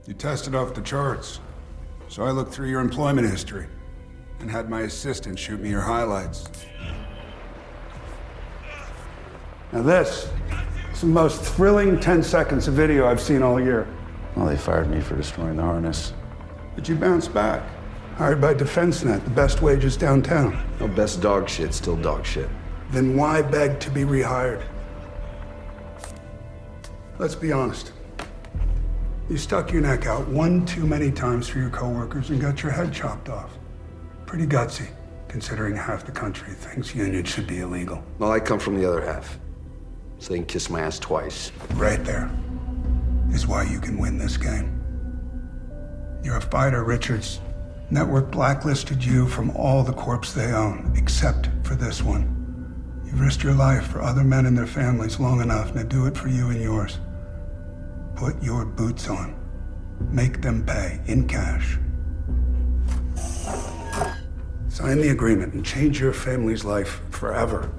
You tested off the charts. So I looked through your employment history and had my assistant shoot me your highlights. Now this is the most thrilling 10 seconds of video I've seen all year. Well, they fired me for destroying the harness. But you bounced back. Hired by DefenseNet, the best wages downtown. No, best dog shit, still dog shit. Then why beg to be rehired? Let's be honest. You stuck your neck out one too many times for your coworkers and got your head chopped off. Pretty gutsy, considering half the country thinks unions should be illegal. Well, I come from the other half. So they can kiss my ass twice. Right there is why you can win this game. You're a fighter, Richards. Network blacklisted you from all the corps they own, except for this one. You've risked your life for other men and their families long enough. Now do it for you and yours. Put your boots on. Make them pay in cash. Sign the agreement and change your family's life forever.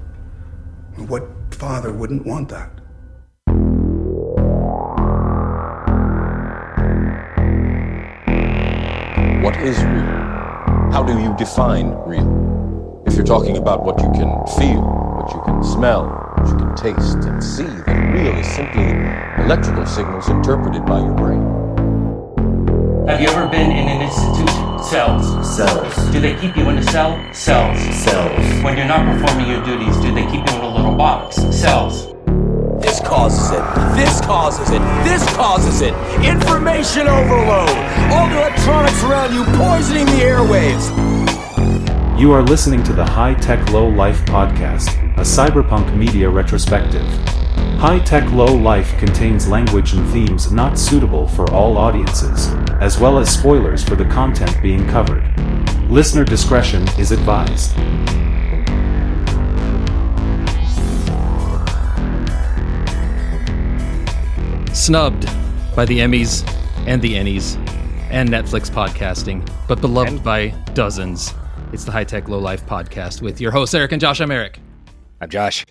What father wouldn't want that? What is real? How do you define real? If you're talking about what you can feel, what you can smell, what you can taste and see, then real is simply electrical signals interpreted by your brain. Have you ever been in an institution? Cells. Cells. Do they keep you in a cell? Cells. Cells. When you're not performing your duties, do they keep you in a little box? Cells. This causes it. This causes it. This causes it. Information overload. All the electronics around you poisoning the airwaves. You are listening to the High Tech Low Life podcast, a cyberpunk media retrospective. High Tech Low Life contains language and themes not suitable for all audiences, as well as spoilers for the content being covered. Listener discretion is advised. Snubbed by the Emmys and the Ennies and Netflix podcasting, but beloved by dozens. It's the High Tech Low Life podcast with your hosts, Eric and Josh. I'm Eric. I'm Josh.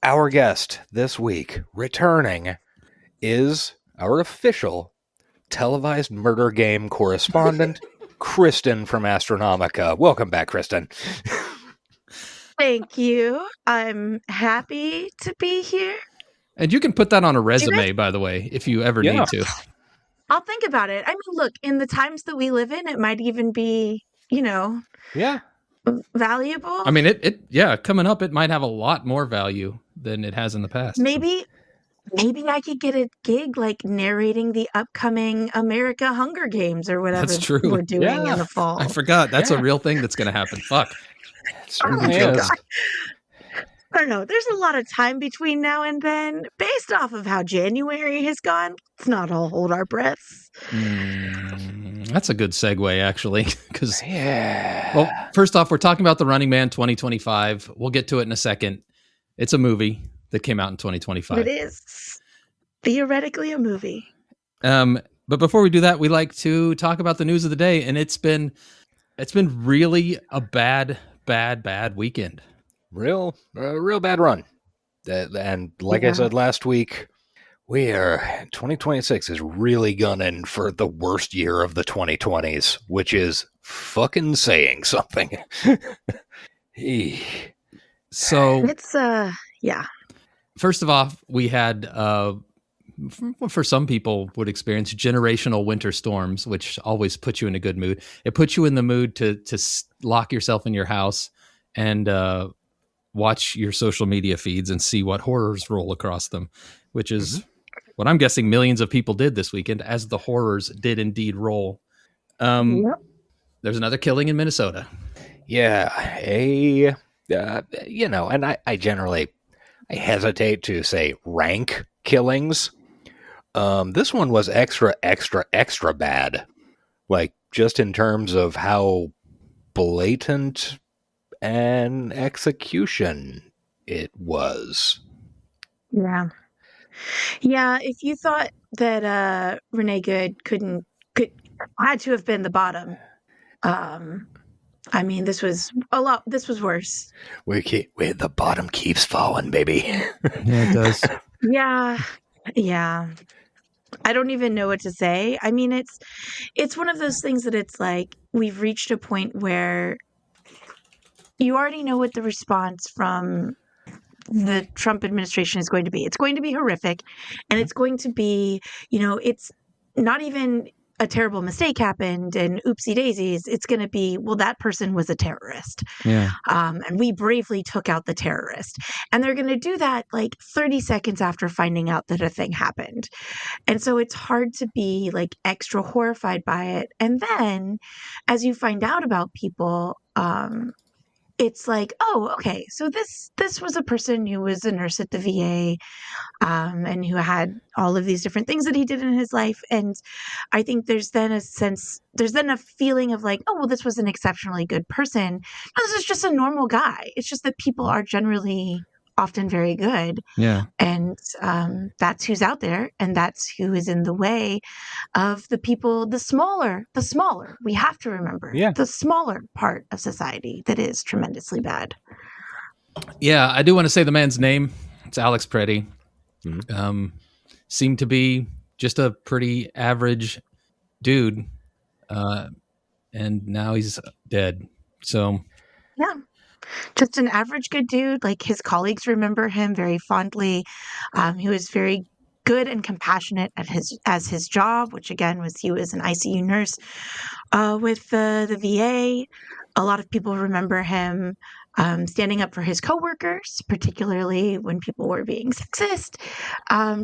Our guest this week, returning, is our official televised murder game correspondent, Kristen from Astronomica. Welcome back, Kristen. Thank you. I'm happy to be here. And you can put that on a resume, by the way, if you ever need to. I'll think about it. I mean, look, in the times that we live in, it might even be, valuable. I mean, coming up, it might have a lot more value than it has in the past. Maybe I could get a gig like narrating the upcoming America Hunger Games or whatever That's true. we're doing in the fall. I forgot. That's a real thing that's going to happen. Fuck. It certainly is. I don't know. There's a lot of time between now and then. Based off of how January has gone, let's not all hold our breaths. That's a good segue, actually. Because, well, first off, we're talking about The Running Man 2025. We'll get to it in a second. It's a movie that came out in 2025. It is theoretically a movie. But before we do that, we like to talk about the news of the day, and it's been really a bad weekend. Real bad run. And like I said last week, 2026 is really gunning for the worst year of the 2020s, which is fucking saying something. So it's, First of all, we had, for some people would experience generational winter storms, which always puts you in a good mood. It puts you in the mood to lock yourself in your house and watch your social media feeds and see what horrors roll across them, which is what I'm guessing millions of people did this weekend, as the horrors did indeed roll. There's another killing in Minnesota. Yeah, and I generally hesitate to say rank killings. This one was extra bad. Like, just in terms of how blatant an execution it was. Yeah, if you thought that Renee Good had to have been the bottom, I mean, this was worse. The bottom keeps falling, baby. Yeah, it does. Yeah. I don't even know what to say. I mean, it's one of those things that it's like we've reached a point where you already know what the response from the Trump administration is going to be. It's going to be horrific, and it's going to be, it's not even a terrible mistake happened and oopsie daisies. It's going to be, well, that person was a terrorist. Yeah. And we bravely took out the terrorist. And they're going to do that like 30 seconds after finding out that a thing happened. And so it's hard to be like extra horrified by it. And then as you find out about people, it's like, oh, okay, so this was a person who was a nurse at the VA, and who had all of these different things that he did in his life. And I think there's then a feeling of like, oh, well, this was an exceptionally good person. No, this is just a normal guy. It's just that people are generally often very good. Yeah. And that's who's out there, and that's who is in the way of the people, the smaller, we have to remember, the smaller part of society that is tremendously bad. Yeah, I do want to say the man's name. It's Alex Preddy. Seemed to be just a pretty average dude. And now he's dead. So yeah, just an average good dude. Like his colleagues remember him very fondly. He was very good and compassionate at his job, which again he was an ICU nurse with the VA. A lot of people remember him standing up for his coworkers, particularly when people were being sexist.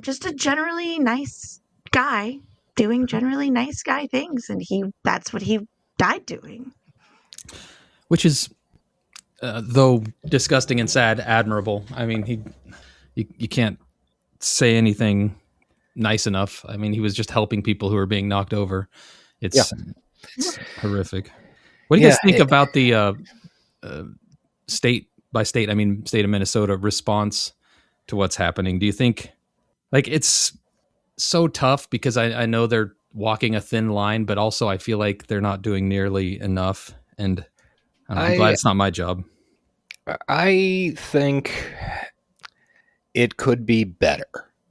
Just a generally nice guy doing generally nice guy things, and that's what he died doing. Which is, though disgusting and sad, admirable. I mean, you can't say anything nice enough. I mean, he was just helping people who were being knocked over. It's horrific. What do you guys think about the state by state, I mean, state of Minnesota response to what's happening? Do you think, like, it's so tough because I know they're walking a thin line, but also I feel like they're not doing nearly enough. And I'm glad it's not my job. I think it could be better.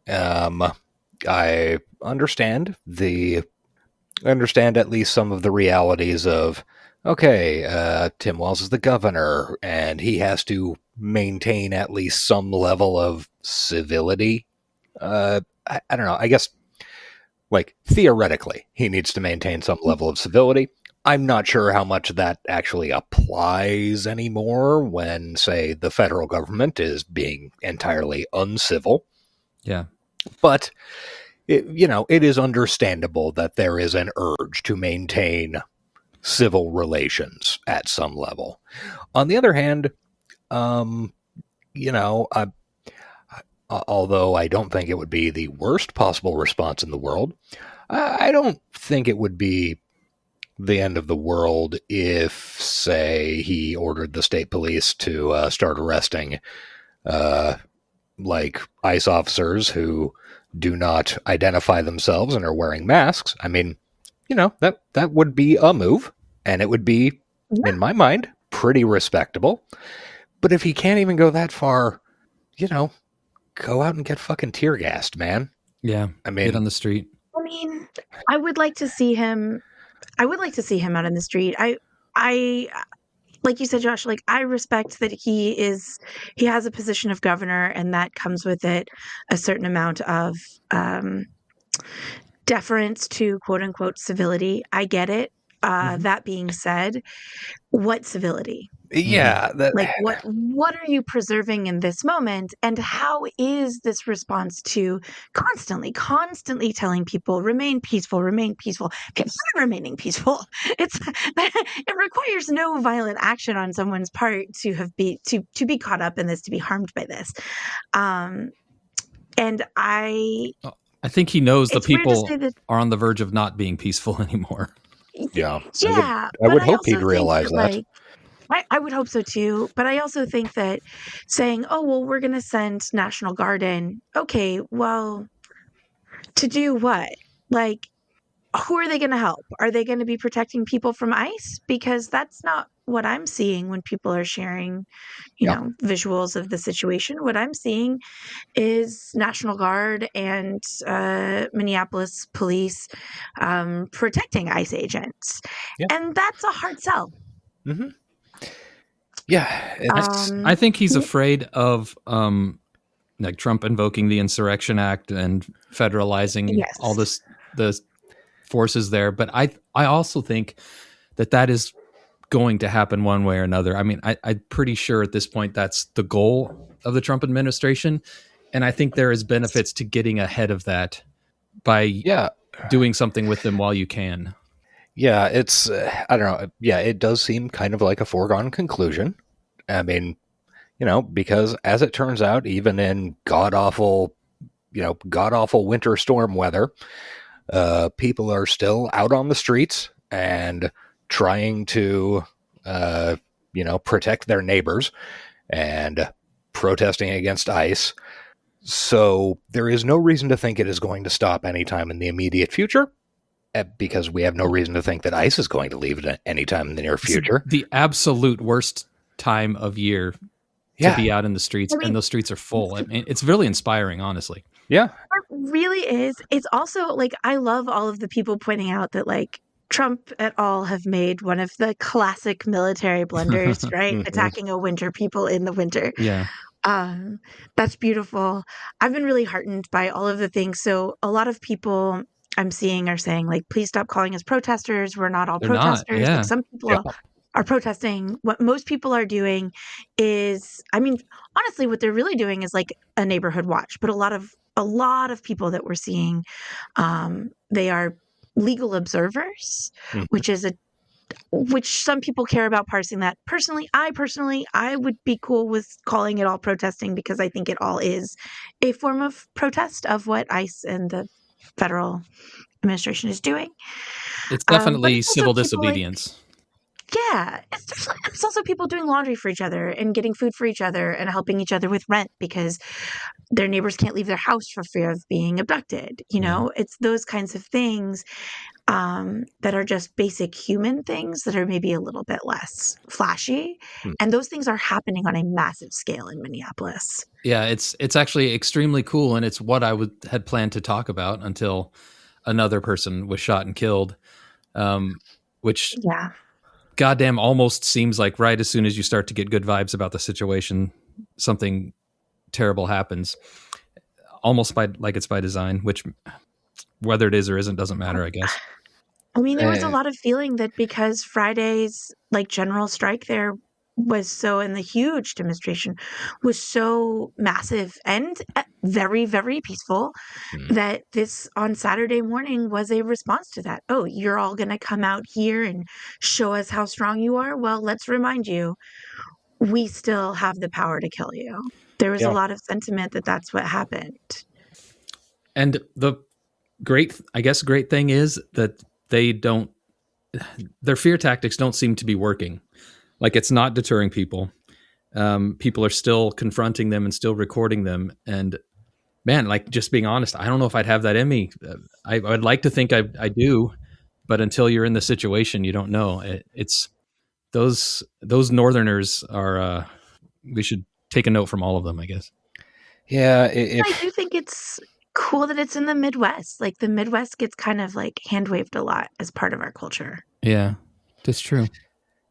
I understand at least some of the realities of, okay, Tim Walz is the governor and he has to maintain at least some level of civility. I don't know. I guess, like, theoretically, he needs to maintain some level of civility. I'm not sure how much that actually applies anymore when, say, the federal government is being entirely uncivil. Yeah. But, it is understandable that there is an urge to maintain civil relations at some level. On the other hand, although I don't think it would be the worst possible response in the world, I don't think it would be the end of the world if, say, he ordered the state police to start arresting like ICE officers who do not identify themselves and are wearing masks. I mean, that would be a move, and it would be, in my mind, pretty respectable. But if he can't even go that far, go out and get fucking tear gassed, man. Yeah. I mean, get on the street. I mean, I would like to see him out in the street. I like you said, Josh, like, I respect that he has a position of governor, and that comes with it a certain amount of deference to quote unquote civility. I get it. That being said, what civility? Yeah. What are you preserving in this moment? And how is this response to constantly telling people, remain peaceful, remaining peaceful? It requires no violent action on someone's part to be caught up in this, to be harmed by this. And I think he knows the people that, are on the verge of not being peaceful anymore. Yeah. Yeah. I would hope he'd realize that. I would hope so too. But I also think that saying, oh, well, we're going to send National Guard in. Okay, well, to do what? Like, who are they going to help? Are they going to be protecting people from ICE? Because that's not what I'm seeing when people are sharing, visuals of the situation. What I'm seeing is National Guard and Minneapolis police protecting ICE agents. Yeah. And that's a hard sell. Mm-hmm. Yeah. I think he's afraid of like Trump invoking the Insurrection Act and federalizing all the forces there. But I also think that is going to happen one way or another. I mean, I'm pretty sure at this point that's the goal of the Trump administration. And I think there is benefits to getting ahead of that by doing something with them while you can. Yeah, it's, I don't know. Yeah, it does seem kind of like a foregone conclusion. I mean, because as it turns out, even in god-awful winter storm weather, people are still out on the streets and trying to, protect their neighbors and protesting against ICE. So there is no reason to think it is going to stop anytime in the immediate future, because we have no reason to think that ICE is going to leave it anytime in the near future. It's the absolute worst time of year to be out in the streets, and those streets are full. I mean, it's really inspiring, honestly. Yeah. It really is. It's also like, I love all of the people pointing out that like Trump et al. Have made one of the classic military blunders, right? Attacking a winter people in the winter. Yeah. That's beautiful. I've been really heartened by all of the things. So a lot of people I'm seeing are saying like, please stop calling us protesters. We're not all protesters. Yeah. Like, some people are protesting. What most people are doing is, I mean, honestly, what they're really doing is like a neighborhood watch. But a lot of people that we're seeing, they are legal observers, which some people care about parsing that. Personally, I would be cool with calling it all protesting, because I think it all is a form of protest of what ICE and the federal administration is doing. It's definitely it's civil people, disobedience. It's also people doing laundry for each other and getting food for each other and helping each other with rent because their neighbors can't leave their house for fear of being abducted. It's those kinds of things that are just basic human things that are maybe a little bit less flashy. And those things are happening on a massive scale in Minneapolis. Yeah, it's actually extremely cool, and it's what I had planned to talk about until another person was shot and killed, which goddamn almost seems like right as soon as you start to get good vibes about the situation, something terrible happens, almost it's by design, which whether it is or isn't doesn't matter, I guess. I mean, there was a lot of feeling that because Friday's like general strike there was so, and the huge demonstration was so massive and very, very peaceful, that this on Saturday morning was a response to that. Oh, you're all going to come out here and show us how strong you are? Well, let's remind you, we still have the power to kill you. There was a lot of sentiment that that's what happened. And the great thing is that their fear tactics don't seem to be working. Like, it's not deterring people. People are still confronting them and still recording them. And man, like, just being honest, I don't know if I'd have that in me. I'd like to think I do, but until you're in the situation, you don't know. It's those Northerners are, we should take a note from all of them, I guess. Yeah. I do think it's cool that it's in the Midwest. Like, the Midwest gets kind of like hand waved a lot as part of our culture. Yeah, that's true.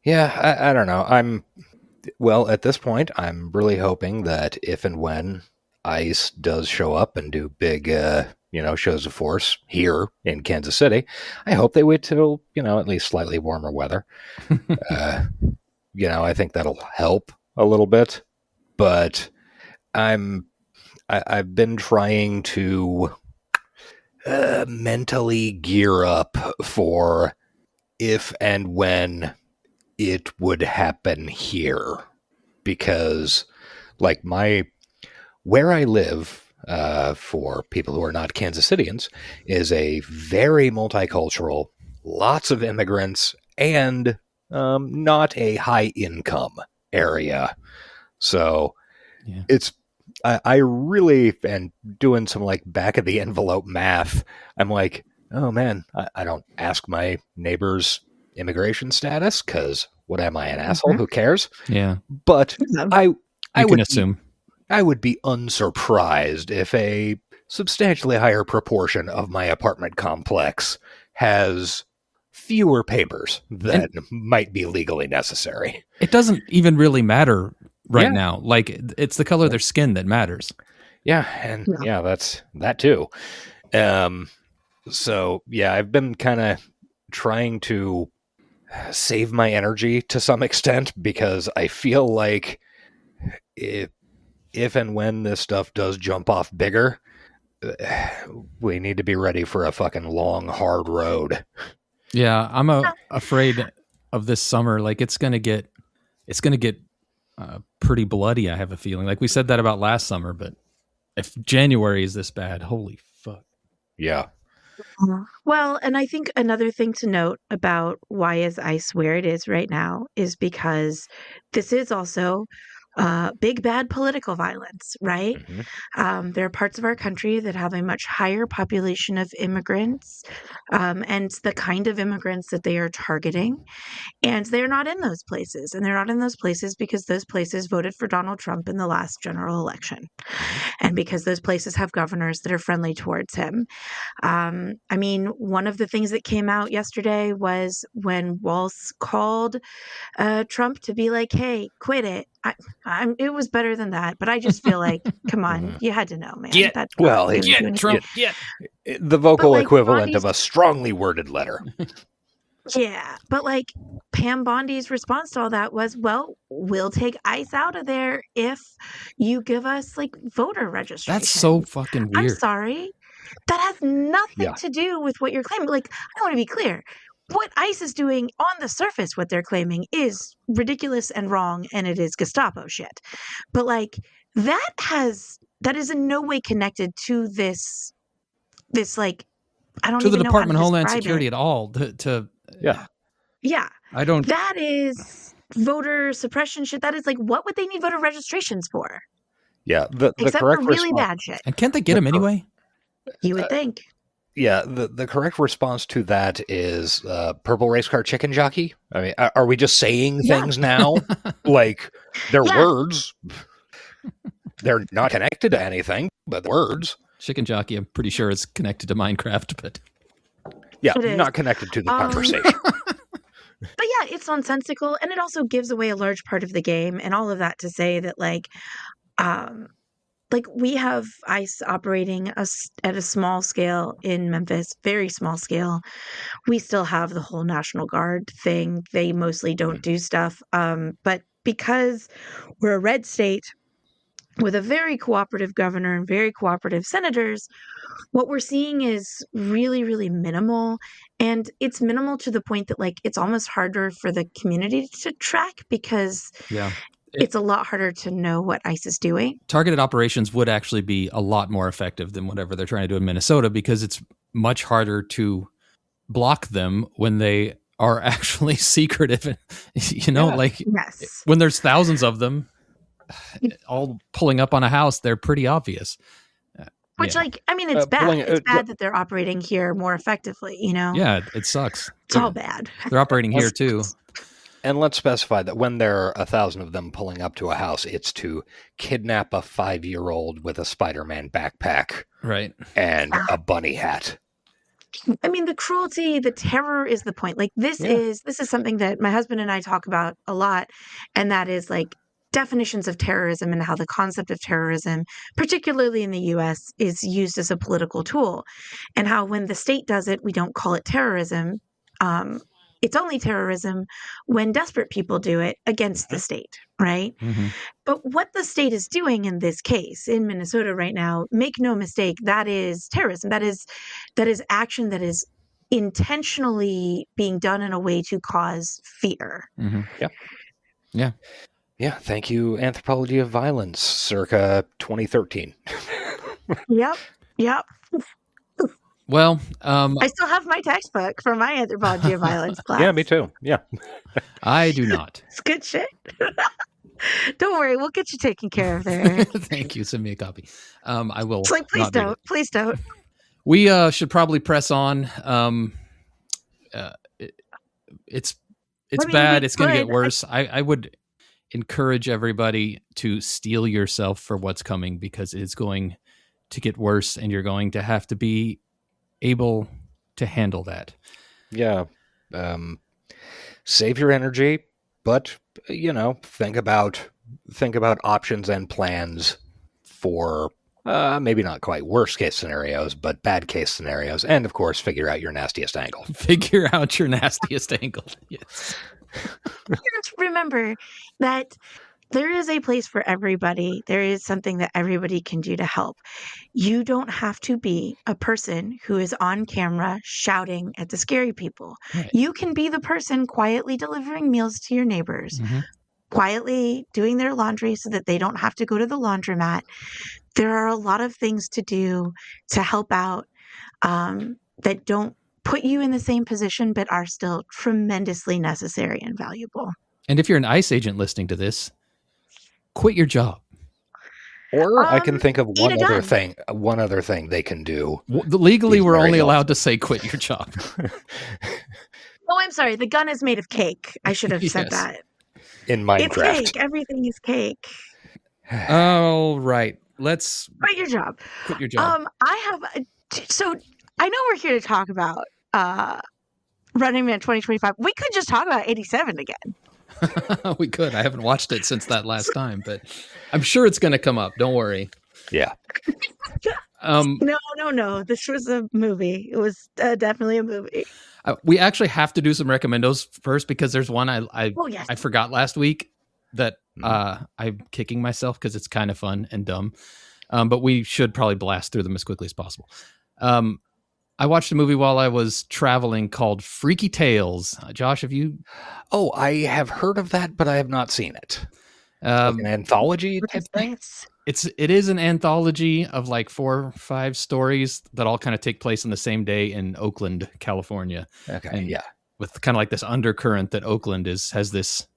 Yeah, I don't know. At this point, I'm really hoping that if and when ICE does show up and do big, shows of force here in Kansas City, I hope they wait till, at least slightly warmer weather. I think that'll help a little bit, but I've been trying to mentally gear up for if and when it would happen here, because like where I live, for people who are not Kansas Cityans, is a very multicultural, lots of immigrants, and not a high income area. So I really, and doing some like back of the envelope math, I'm like, oh man, I don't ask my neighbor's immigration status because what am I, an asshole? Who cares? Yeah. But I You would can assume. I would be unsurprised if a substantially higher proportion of my apartment complex has fewer papers than might be legally necessary. It doesn't even really matter right Yeah. now. Like, it's the color of their skin that matters. Yeah, and yeah, that's that too. So yeah, I've been kind of trying to save my energy to some extent because I feel like if and when this stuff does jump off bigger, we need to be ready for a fucking long, hard road. Yeah, I'm afraid of this summer. Like, it's gonna get pretty bloody. I have a feeling. Like we said that about last summer, but if January is this bad, holy fuck. Yeah. Well, and I think another thing to note about why is ICE where it is right now is because this is also big bad political violence, right? There are parts of our country that have a much higher population of immigrants, and the kind of immigrants that they are targeting. And they're not in those places. And they're not in those places because those places voted for Donald Trump in the last general election. And because those places have governors that are friendly towards him. I mean, one of the things that came out yesterday was when Walz called Trump to be like, hey, quit it. It was better than that. But I just feel like, come on, you had to know, man. Get Trump. The vocal But, like, equivalent Bondi's- of a strongly worded letter. Yeah, but like Pam Bondi's response to all that was, well, we'll take ICE out of there if you give us like voter registration. That's so fucking weird. I'm sorry. That has nothing to do with what you're claiming. Like, I want to be clear. What ICE is doing on the surface, what they're claiming is ridiculous and wrong, and it is Gestapo shit. But like that is in no way connected to this like I don't to the even know how to Department of Homeland describe Security it. at all. Yeah. I don't. That is voter suppression shit. That is like, what would they need voter registrations for? Yeah, the Except correct for really response. bad shit. And can't they get them anyway? You would think. Yeah, the correct response to that is purple race car chicken jockey. I mean, are we just saying things now? Like, they're words. They're not connected to anything, but they're words. Chicken jockey, I'm pretty sure is connected to Minecraft, but yeah, It is. not connected to the conversation. But yeah, it's nonsensical, and it also gives away a large part of the game, and all of that to say that like we have ICE operating at a small scale in Memphis, very small scale. We still have the whole National Guard thing. They mostly don't do stuff, but because we're a red state with a very cooperative governor and very cooperative senators, what we're seeing is really, really minimal. And it's minimal to the point that like it's almost harder for the community to track because it's a lot harder to know what ICE is doing. Targeted operations would actually be a lot more effective than whatever they're trying to do in Minnesota because it's much harder to block them when they are actually secretive. Like when there's thousands of them all pulling up on a house, they're pretty obvious. Which, like, I mean, it's bad. It's bad that they're operating here more effectively, you know? Yeah, it sucks. It's all bad. They're operating here, too. And let's specify that when there are 1,000 of them pulling up to a house, it's to kidnap a 5-year-old with a Spider-Man backpack. Right. And a bunny hat. I mean, the cruelty, the terror is the point. Like, this is something that my husband and I talk about a lot, and that is, like, definitions of terrorism and how the concept of terrorism, particularly in the US, is used as a political tool. And how when the state does it, we don't call it terrorism. It's only terrorism when desperate people do it against the state, right? Mm-hmm. But what the state is doing in this case, in Minnesota right now, make no mistake, that is terrorism. That is action that is intentionally being done in a way to cause fear. Mm-hmm. Yeah. Yeah, thank you, Anthropology of Violence, circa 2013. Yep. Well, I still have my textbook for my Anthropology of Violence class. Yeah, me too. Yeah. I do not. It's good shit. Don't worry, we'll get you taken care of there. Thank you. Send me a copy. I will. It's like, please don't. We should probably press on. It's I mean, bad. we It's going to get could. worse. I would encourage everybody to steel yourself for what's coming, because it's going to get worse, and you're going to have to be able to handle that. Yeah. Save your energy, but think about options and plans for maybe not quite worst case scenarios, but bad case scenarios, and of course, figure out your nastiest angle. Figure out your nastiest angle. Yes. Just remember that there is a place for everybody. There is something that everybody can do to help. You don't have to be a person who is on camera shouting at the scary people. Right. You can be the person quietly delivering meals to your neighbors, quietly doing their laundry so that they don't have to go to the laundromat. There are a lot of things to do to help out that don't put you in the same position, but are still tremendously necessary and valuable. And if you're an ICE agent listening to this, quit your job. Or I can think of eat a gun. one other thing they can do. Legally, He's we're very only helpful. allowed to say quit your job. Oh, I'm sorry. The gun is made of cake. I should have said Yes. that. In It's Minecraft. cake. Everything is cake. All right. Let's Quit your job. quit your job. So I know we're here to talk about Running Man 2025. We could just talk about 87 again. We could. I haven't watched it since that last time, but I'm sure it's going to come up. Don't worry. Yeah. No. This was a movie. It was definitely a movie. We actually have to do some recommendos first, because there's one I forgot last week that I'm kicking myself because it's kind of fun and dumb. But we should probably blast through them as quickly as possible. I watched a movie while I was traveling called Freaky Tales. Josh, have you? Oh, I have heard of that, but I have not seen it. Like an anthology type thing? It is an anthology of like 4 or 5 stories that all kind of take place on the same day in Oakland, California. Okay, and yeah. With kind of like this undercurrent that Oakland has this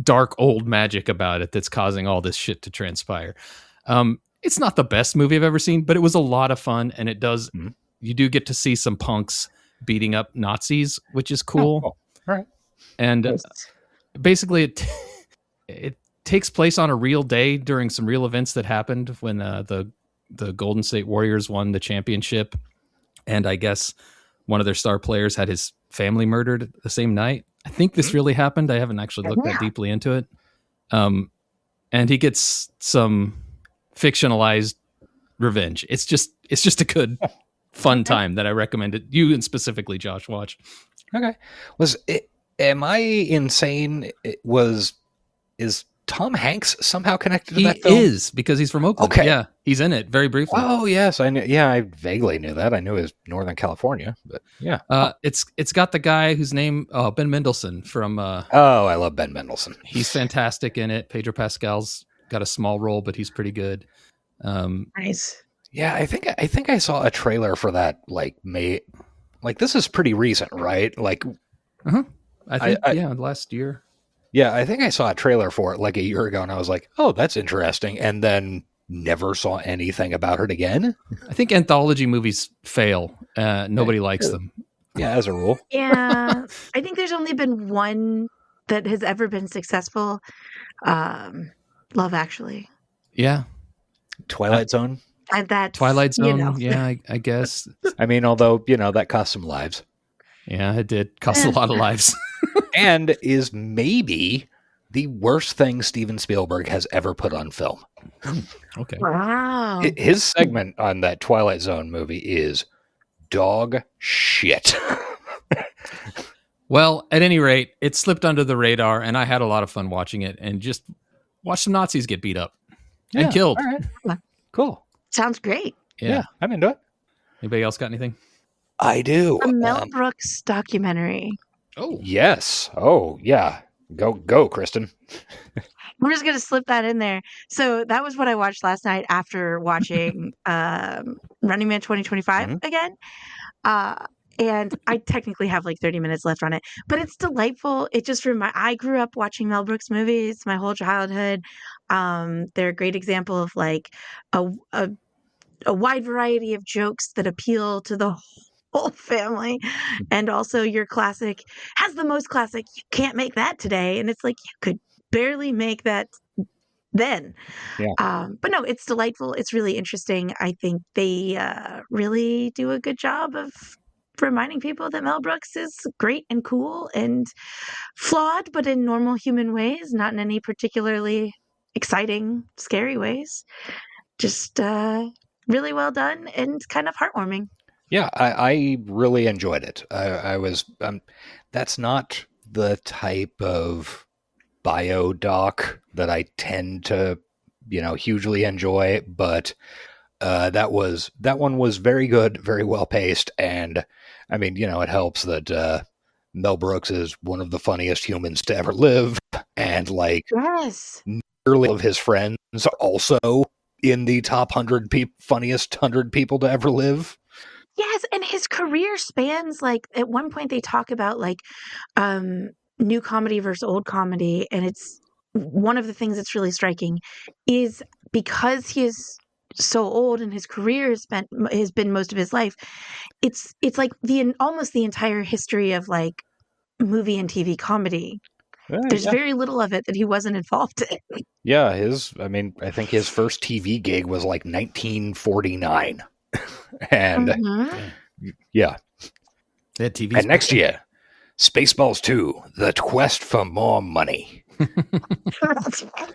dark old magic about it that's causing all this shit to transpire. It's not the best movie I've ever seen, but it was a lot of fun, and it does. You do get to see some punks beating up Nazis, which is cool. Oh, cool. All right. And basically, it takes place on a real day during some real events that happened when the Golden State Warriors won the championship, and I guess one of their star players had his family murdered the same night. I think this really happened. I haven't actually looked that deeply into it. And he gets some fictionalized revenge. It's just a good fun time that I recommend it. You and specifically Josh watch. Okay. Am I insane? Is Tom Hanks somehow connected to that film? He is, because he's from Oakland. Okay. Yeah, he's in it very briefly. Oh yes, I knew. Yeah, I vaguely knew that. I knew it was Northern California, but yeah. It's got the guy whose name Ben Mendelsohn from. Oh, I love Ben Mendelsohn. He's fantastic in it. Pedro Pascal's got a small role, but he's pretty good. Nice. Yeah, I think I saw a trailer for that. Like this is pretty recent, right? Like, I think last year. Yeah, I think I saw a trailer for it like a year ago, and I was like, "Oh, that's interesting," and then never saw anything about it again. I think anthology movies fail. Nobody likes them. Yeah, as a rule. Yeah, I think there's only been one that has ever been successful. Love Actually. Yeah. Twilight Zone. And that's, Twilight Zone. Yeah, I guess. I mean, although that cost some lives. Yeah, it did cost a lot of lives. And is maybe the worst thing Steven Spielberg has ever put on film. Okay. Wow. His segment on that Twilight Zone movie is dog shit. Well, at any rate, it slipped under the radar, and I had a lot of fun watching it, and just watch some Nazis get beat up and killed. All right. Cool. Sounds great. Yeah, I'm into it. Anybody else got anything? I do. A Mel Brooks documentary. Oh. Yes. Oh, yeah. Go, Kristen. We're just going to slip that in there. So that was what I watched last night after watching Running Man 2025 again. And I technically have like 30 minutes left on it, but it's delightful. It just I grew up watching Mel Brooks movies my whole childhood. They're a great example of like a a wide variety of jokes that appeal to the whole family, and also your classic has the most classic. You can't make that today, and it's like you could barely make that then. Yeah. But no, it's delightful. It's really interesting. I think they really do a good job of reminding people that Mel Brooks is great and cool and flawed, but in normal human ways, not in any particularly exciting, scary ways. Just really well done and kind of heartwarming. Yeah, I really enjoyed it. I was that's not the type of biodoc that I tend to, hugely enjoy, but that one was very good, very well paced, and I mean, it helps that Mel Brooks is one of the funniest humans to ever live, and like Yes. nearly all of his friends are also in the top 100 funniest 100 people to ever live. Yes, and his career spans, like, at one point they talk about, like, new comedy versus old comedy, and it's one of the things that's really striking is because he is so old and his career has been most of his life, it's like almost the entire history of, like, movie and TV comedy. There's Yeah. very little of it that he wasn't involved in. Yeah, I think his first TV gig was like 1949. And Mhm. yeah. They had TV. And next year, Spaceballs 2, The Quest for More Money. That's right.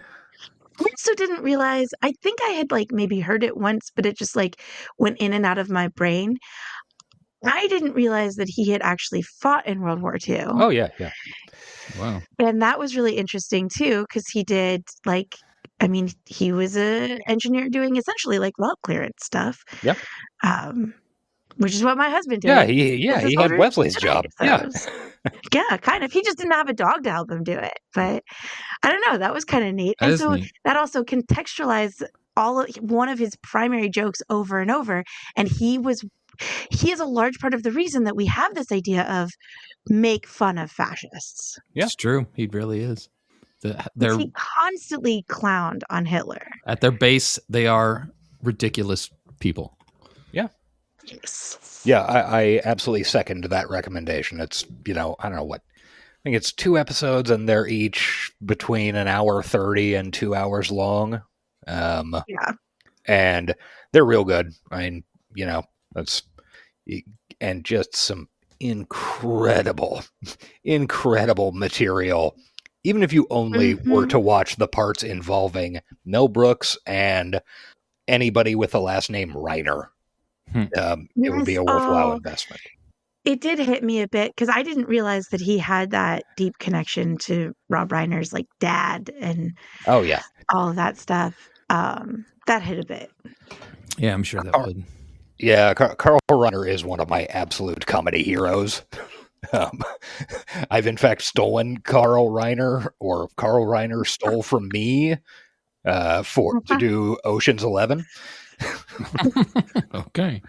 I also didn't realize, I think I had, like, maybe heard it once, but it just, like, went in and out of my brain. I didn't realize that he had actually fought in World War II. Oh, yeah. Wow. And that was really interesting too, because he did, like, I mean, he was an engineer doing essentially like well clearance stuff. Yeah. Which is what my husband did. Yeah, he had Wesley's job. Yeah. Yeah, kind of. He just didn't have a dog to help him do it. But I don't know. That was kind of neat. That And is so neat. that also contextualized one of his primary jokes over and over. And he is a large part of the reason that we have this idea of make fun of fascists. Yeah. It's true. He really is. He constantly clowned on Hitler. At their base, they are ridiculous people. Yeah. Yes. Yeah, I absolutely second that recommendation. It's, I don't know what. I think it's 2 episodes and they're each between an hour 30 and 2 hours long. Yeah. And they're real good. I mean, that's, and just some incredible material. Even if you only were to watch the parts involving Mel Brooks and anybody with the last name Reiner, it would be a worthwhile investment. It did hit me a bit because I didn't realize that he had that deep connection to Rob Reiner's like dad and Oh yeah, all of that stuff. That hit a bit. Yeah, I'm sure that would. Yeah, Carl Reiner is one of my absolute comedy heroes. I've in fact stolen Carl Reiner, or Carl Reiner stole from me to do Ocean's 11. Okay,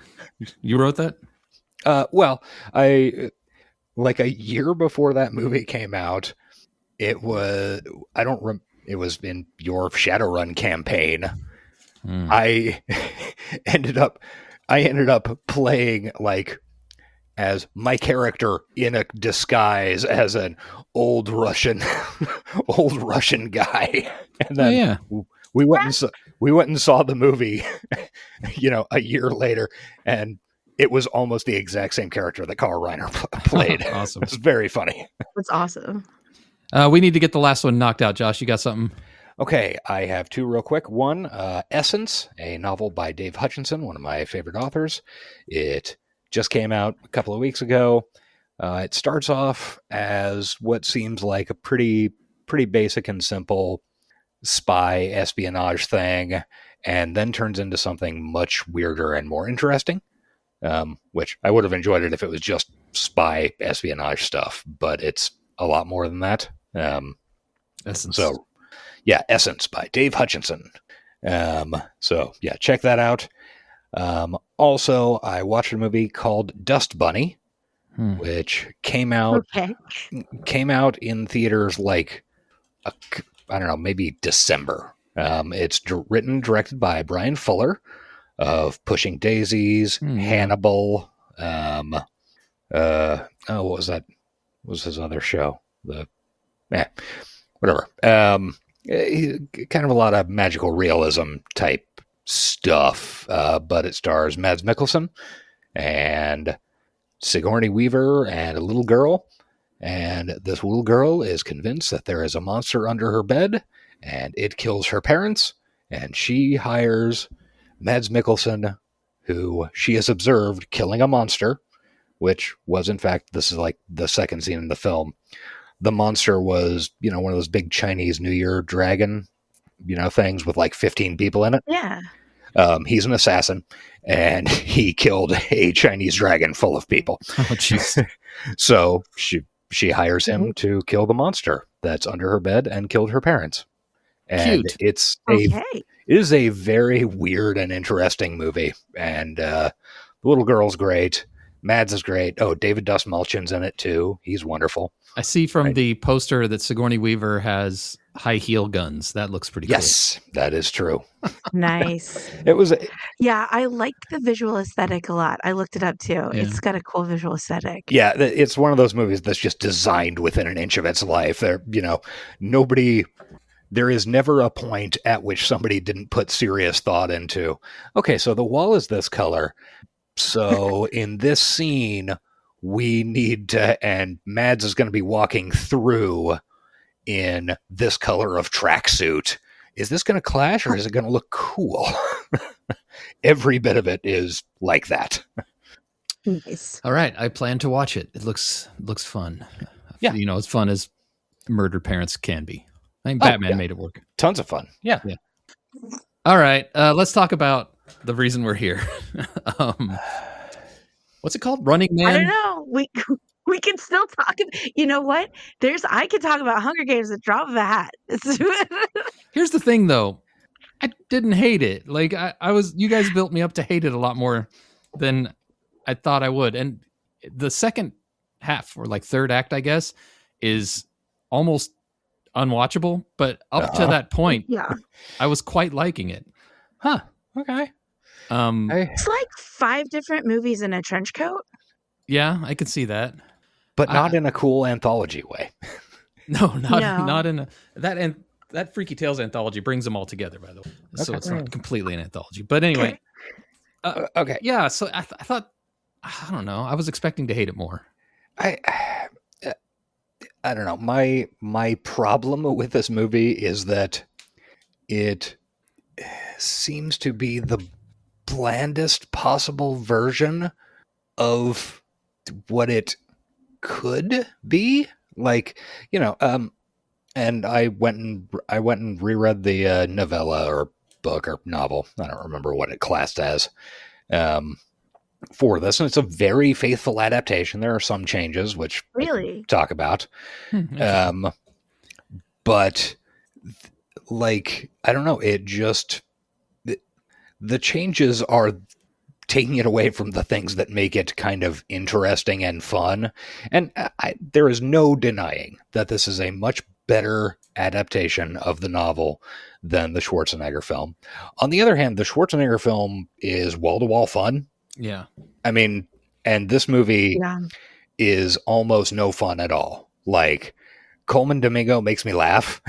you wrote that? Well, I like a year before that movie came out. It was it was in your Shadowrun campaign. I ended up playing like as my character in a disguise as an old Russian guy, and then we went and saw the movie, a year later, and it was almost the exact same character that Carl Reiner played. Awesome. It's very funny. That's awesome. We need to get the last one knocked out. Josh, you got something? Okay, I have 2 real quick. One, Essence, a novel by Dave Hutchinson, one of my favorite authors. It just came out a couple of weeks ago. It starts off as what seems like a pretty basic and simple spy espionage thing, and then turns into something much weirder and more interesting, which I would have enjoyed it if it was just spy espionage stuff, but it's a lot more than that. Essence. So, yeah, Essence by Dave Hutchinson. So, yeah, check that out. Also, I watched a movie called Dust Bunny, which came out in theaters like, I don't know, maybe December. It's written, directed by Brian Fuller. of Pushing Daisies, Hannibal. What was that? What was his other show? Whatever. Kind of a lot of magical realism type stuff, but it stars Mads Mikkelsen and Sigourney Weaver and a little girl. And this little girl is convinced that there is a monster under her bed, and it kills her parents. And she hires Mads Mikkelsen, who she has observed killing a monster, which was, in fact, this is like the second scene in the film. The monster was, one of those big Chinese New Year dragon, things with like 15 people in it. Yeah. He's an assassin, and he killed a Chinese dragon full of people. Oh, jeez. So she hires him to kill the monster that's under her bed and killed her parents. And Cute. it is a very weird and interesting movie. And the little girl's great. Mads is great. Oh, David Dastmalchian's in it too. He's wonderful. I see from the poster that Sigourney Weaver has high heel guns. That looks pretty Yes, that is true. Nice. It was. Yeah, I like the visual aesthetic a lot. I looked it up too. Yeah. It's got a cool visual aesthetic. Yeah, it's one of those movies that's just designed within an inch of its life. There is never a point at which somebody didn't put serious thought into, okay, so the wall is this color. So in this scene, we need to, and Mads is going to be walking through in this color of tracksuit. Is this going to clash, or is it going to look cool? Every bit of it is like that. Nice. All right, I plan to watch it. It looks fun. Yeah, as fun as murdered parents can be. I think Batman made it work. Tons of fun. Yeah. All right, let's talk about the reason we're here. What's it called? Running Man? I don't know. We can still talk. You know what? I could talk about Hunger Games at drop of a hat. Here's the thing, though. I didn't hate it. Like you guys built me up to hate it a lot more than I thought I would. And the second half, or like third act, I guess, is almost unwatchable. But up to that point, I was quite liking it. Huh. Okay. It's like 5 different movies in a trench coat. Yeah, I could see that, but not in a cool anthology way. No, not in that Freaky Tales anthology brings them all together. By the way, so it's not completely an anthology. But anyway, okay, yeah. So I thought, I don't know. I was expecting to hate it more. I don't know. My problem with this movie is that it seems to be the blandest possible version of what it could be. Like, and I went and reread the novella or book or novel. I don't remember what it classed as for this, and it's a very faithful adaptation. There are some changes which really talk about, but like, I don't know. It just the changes are taking it away from the things that make it kind of interesting and fun. And there is no denying that this is a much better adaptation of the novel than the Schwarzenegger film. On the other hand, the Schwarzenegger film is wall-to-wall fun. Yeah. I mean, and this movie is almost no fun at all. Like, Coleman Domingo makes me laugh.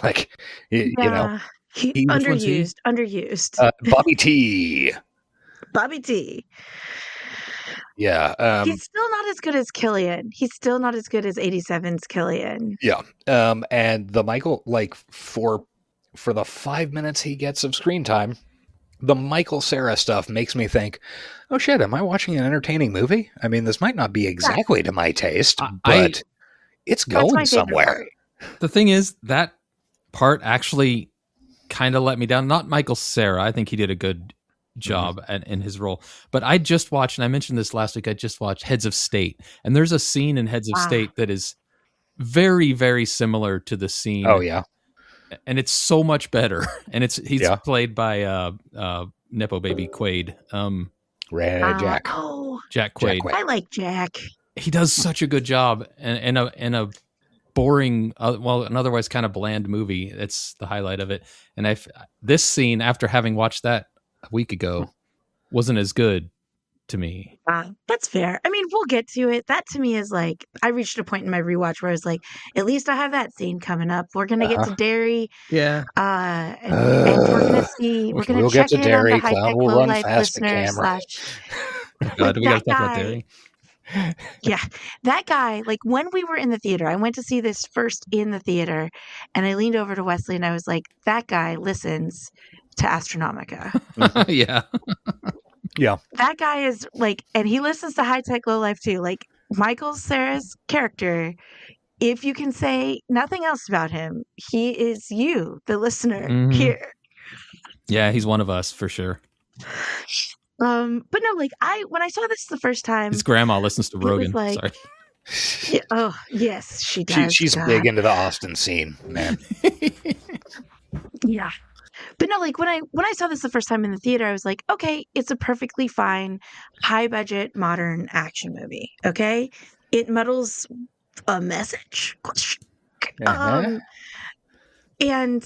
Like, you know. Underused. Bobby T. Yeah. He's still not as good as Killian. He's still not as good as 87's Killian. Yeah. And the Michael, like, for the 5 minutes he gets of screen time, the Michael Cera stuff makes me think, oh shit, am I watching an entertaining movie? I mean, this might not be exactly to my taste, but it's going somewhere. The thing is, that part actually kind of let me down. Not Michael Cera. I think he did a good job in his role. But I just watched, and I mentioned this last week, I just watched Heads of State. And there's a scene in Heads of State that is very, very similar to the scene. Oh, yeah. And it's so much better. And he's played by Nepo Baby Quaid. Jack. Jack Quaid. I like Jack. He does such a good job in a boring, an otherwise kind of bland movie. It's the highlight of it. And this scene, after having watched that a week ago wasn't as good to me. That's fair. I mean, we'll get to it. That to me is like, I reached a point in my rewatch where I was like, at least I have that scene coming up. We're gonna get to Derry, Yeah. and we're gonna We'll get check to in Derry. on the high Cloud tech will low run life fast to listener camera. Oh God, we got to talk about Derry. Yeah, that guy. Like when we were in the theater, I went to see this first in the theater, and I leaned over to Wesley and I was like, "That guy listens to Astronomica." Yeah. Yeah. That guy is like, and he listens to High Tech Low Life too. Like Michael Cera's character, if you can say nothing else about him, he is you, the listener here. Yeah, he's one of us for sure. But no, like when I saw this the first time, His grandma listens to it was Rogan. like, Sorry. yeah, oh yes, she does. She's God. big into the Austin scene, man. Yeah. But no, like when I saw this the first time in the theater, I was like, okay, it's a perfectly fine, high budget, modern action movie. Okay. It muddles a message. And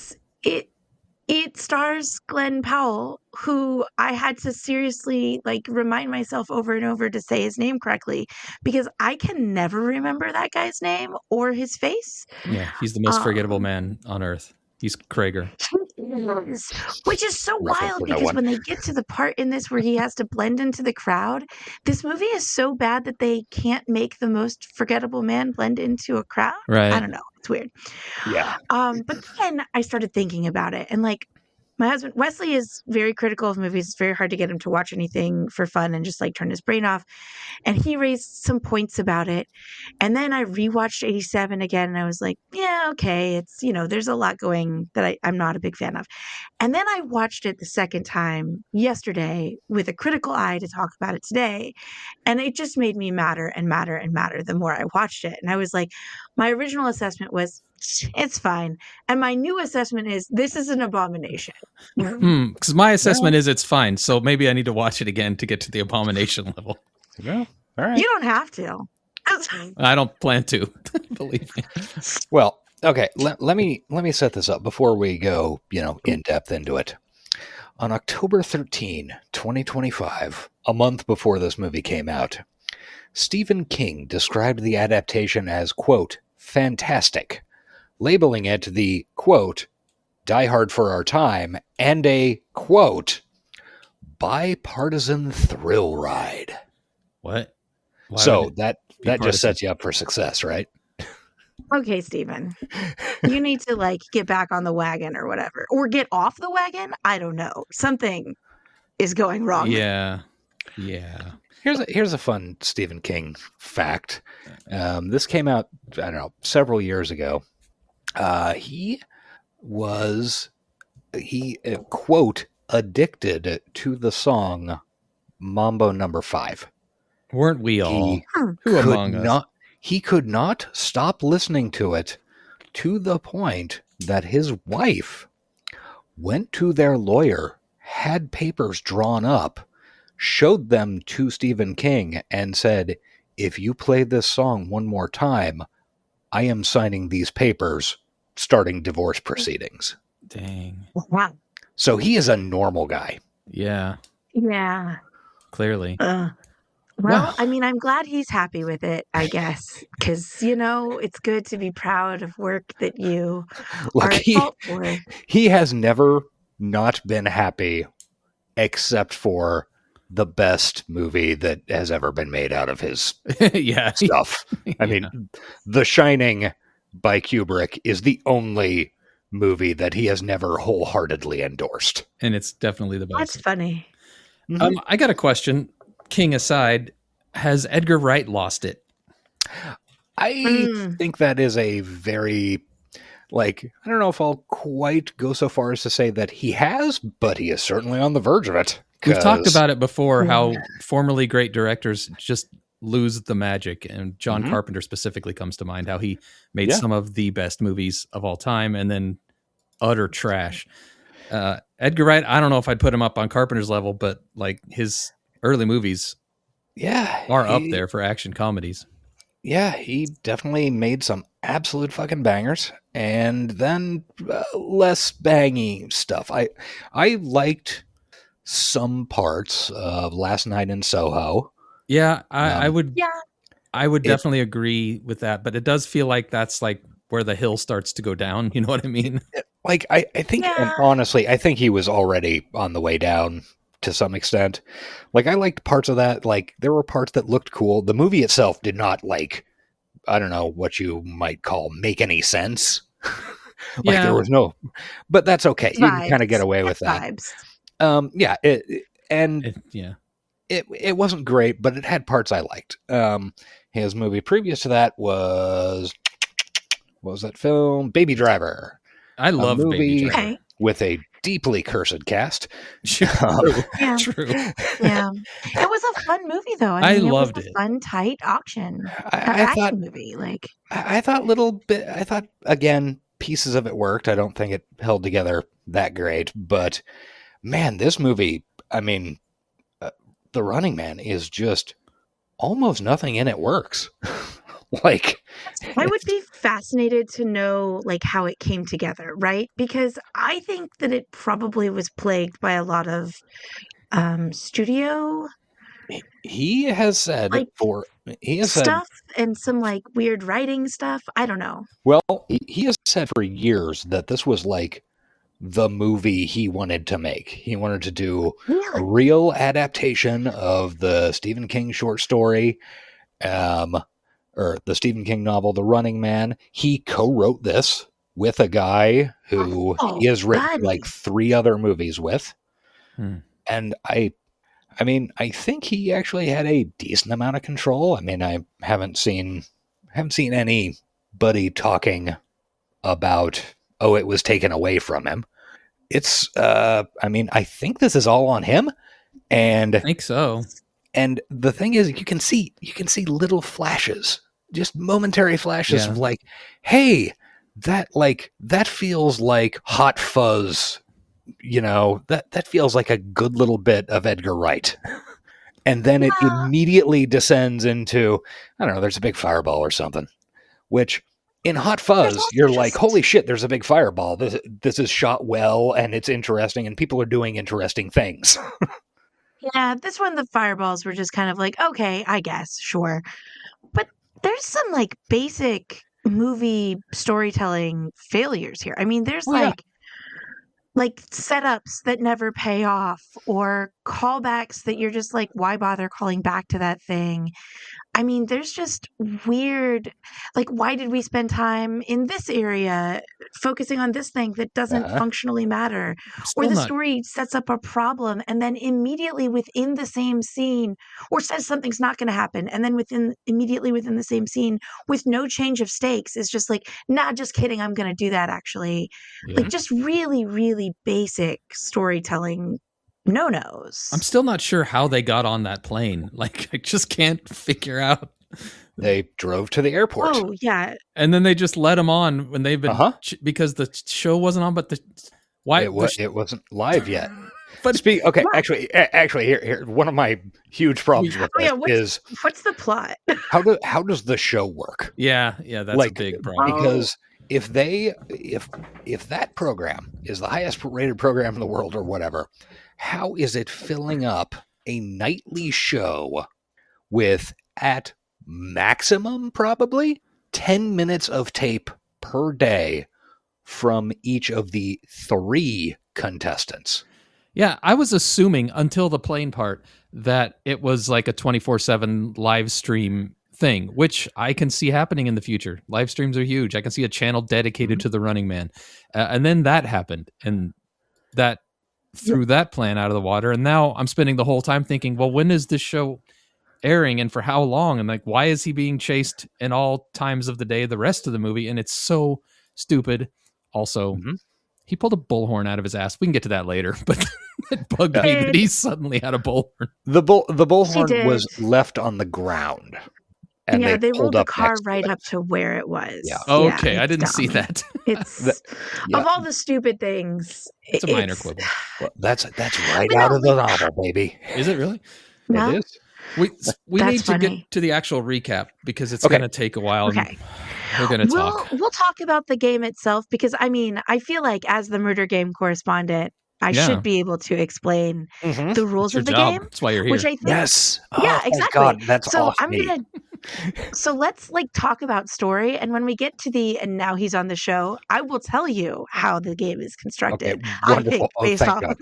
it stars Glenn Powell, who I had to seriously like remind myself over and over to say his name correctly because I can never remember that guy's name or his face. Yeah, he's the most forgettable man on earth. He's Krager. Which is so Nothing wild for no because one. when they get to the part in this where he has to blend into the crowd, this movie is so bad that they can't make the most forgettable man blend into a crowd. Right. I don't know. It's weird. Yeah. But then I started thinking about it and like my husband, Wesley, is very critical of movies. It's very hard to get him to watch anything for fun and just like turn his brain off. And he raised some points about it. And then I rewatched 87 again and I was like, yeah, okay. It's, there's a lot going that I'm not a big fan of. And then I watched it the second time yesterday with a critical eye to talk about it today. And it just made me madder and madder and madder the more I watched it. And I was like, my original assessment was, it's fine. And my new assessment is, this is an abomination. Because my assessment is it's fine. So maybe I need to watch it again to get to the abomination level. Well, all right. You don't have to. I don't plan to, believe me. Well, okay. Let me set this up before we go, in depth into it. On October 13, 2025, a month before this movie came out, Stephen King described the adaptation as, quote, fantastic, labeling it the, quote, Die Hard for our time, and a, quote, bipartisan thrill ride. What? So that just sets you up for success, right? Okay, Stephen. You need to like get back on the wagon or whatever. Or get off the wagon? I don't know. Something is going wrong. Yeah. Yeah. Here's a fun Stephen King fact. This came out, I don't know, several years ago. He quote, addicted to the song Mambo Number 5. Weren't we all? Who among us? He could not stop listening to it to the point that his wife went to their lawyer, had papers drawn up, showed them to Stephen King, and said, if you play this song one more time, I am signing these papers, starting divorce proceedings. Dang. Wow. So he is a normal guy. Yeah. Yeah. Clearly. Well, I mean, I'm glad he's happy with it, I guess, because, it's good to be proud of work that you are at fault for. He has never not been happy except for the best movie that has ever been made out of his stuff. I mean, The Shining by Kubrick is the only movie that he has never wholeheartedly endorsed. And it's definitely the best. That's funny. I got a question. King aside, has Edgar Wright lost it? I think that is a very, I don't know if I'll quite go so far as to say that he has, but he is certainly on the verge of it. We've talked about it before, how formerly great directors just lose the magic. And John Carpenter specifically comes to mind, how he made some of the best movies of all time and then utter trash. Edgar Wright, I don't know if I'd put him up on Carpenter's level, but his early movies are up there for action comedies. Yeah, he definitely made some absolute fucking bangers, and then less bangy stuff. I liked some parts of Last Night in Soho. Yeah, I would. Yeah. I would definitely agree with that, but it does feel like that's like where the hill starts to go down. You know what I mean? Like, I think, and honestly, I think he was already on the way down to some extent. Like, I liked parts of that. Like, there were parts that looked cool. The movie itself did not, like, I don't know what you might call make any sense. Like, there was no, but that's okay. You can kind of get away with that. Vibes. Yeah. It wasn't great, but it had parts I liked. His movie previous to that was, what was that film? Baby Driver. I love Baby Driver. Okay. With a deeply cursed cast. True. Yeah. True. Yeah. It was a fun movie, though. I mean, loved it. Was it. A fun, tight action movie. Like, I thought, again, pieces of it worked. I don't think it held together that great, but man, this movie, I mean, The Running Man is just almost nothing in it works. Like, I would be fascinated to know like how it came together, right? Because I think that it probably was plagued by a lot of studio he has said like stuff and some like weird writing stuff. I don't know. Well, he has said for years that this was like the movie he wanted to make. He wanted to do a real adaptation of the Stephen King short story, or the Stephen King novel, The Running Man. He co-wrote this with a guy who he has written like 3 other movies with. And I mean, I think he actually had a decent amount of control. I mean, I haven't seen anybody talking about, oh, it was taken away from him. It's, I mean, I think this is all on him. And I think so. And the thing is, you can see little flashes, just momentary flashes of like, hey, that feels like Hot Fuzz, you know, that feels like a good little bit of Edgar Wright. And then it immediately descends into, I don't know, there's a big fireball or something, which in Hot Fuzz, you're like, holy shit, there's a big fireball. This is shot well, and it's interesting, and people are doing interesting things. Yeah, this one, the fireballs were just kind of like, okay, I guess, sure. But there's some like basic movie storytelling failures here. I mean, there's like setups that never pay off or callbacks that you're just like, why bother calling back to that thing? I mean, there's just weird, like, why did we spend time in this area focusing on this thing that doesn't functionally matter? Or the story sets up a problem and then immediately within the same scene, or says something's not going to happen, and then immediately within the same scene, with no change of stakes, is just like, nah, just kidding, I'm going to do that actually. Yeah. Like, just really, really basic storytelling no-nos. I'm still not sure how they got on that plane. Like, I just can't figure out. They drove to the airport. Oh, yeah. And then they just let them on when they've been because the show wasn't on, but it wasn't live yet. But actually, here one of my huge problems with is what's the plot? how does the show work? Yeah, that's like, a big problem. Because if that program is the highest rated program in the world or whatever, how is it filling up a nightly show with, at maximum, probably 10 minutes of tape per day from each of the 3 contestants? Yeah, I was assuming until the plane part that it was like a 24/7 live stream thing, which I can see happening in the future. Live streams are huge. I can see a channel dedicated to The Running Man. And then that happened, and that threw that plan out of the water. And now I'm spending the whole time thinking, well, when is this show airing and for how long? And like, why is he being chased in all times of the day, the rest of the movie? And it's so stupid. Also, he pulled a bullhorn out of his ass. We can get to that later, but it bugged me that he suddenly had a bullhorn. The bullhorn was left on the ground. And they rolled the car right up to where it was. Yeah. Okay, I didn't see that. It's of all the stupid things. It's a minor quibble. Well, that's right out of the novel, baby. Is it really? No? It is. We need to get to the actual recap because it's going to take a while. Okay. We're going to talk. We'll talk about the game itself because, I mean, I feel like as the murder game correspondent, I Yeah. should be able to explain the rules That's your of the job. game. That's why you're here. Which I think, Yes. yeah, Oh, exactly. thank God, that's So off I'm me. gonna. So let's like talk about story, and when we get to the and now he's on the show, I will tell you how the game is constructed. Okay, I wonderful. think Oh, based thank off God.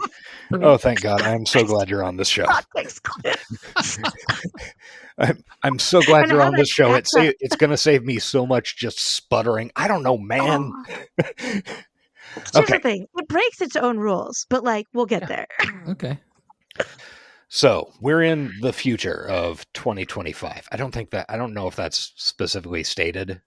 of Oh, thank God. I'm so glad you're on this show. context clues. I'm so glad And you're how on that this show. stacks up. It's going to save me so much just sputtering. I don't know, man. Oh. Here's the thing: it breaks its own rules, but like we'll get there. Okay. So we're in the future of 2025. I don't know if that's specifically stated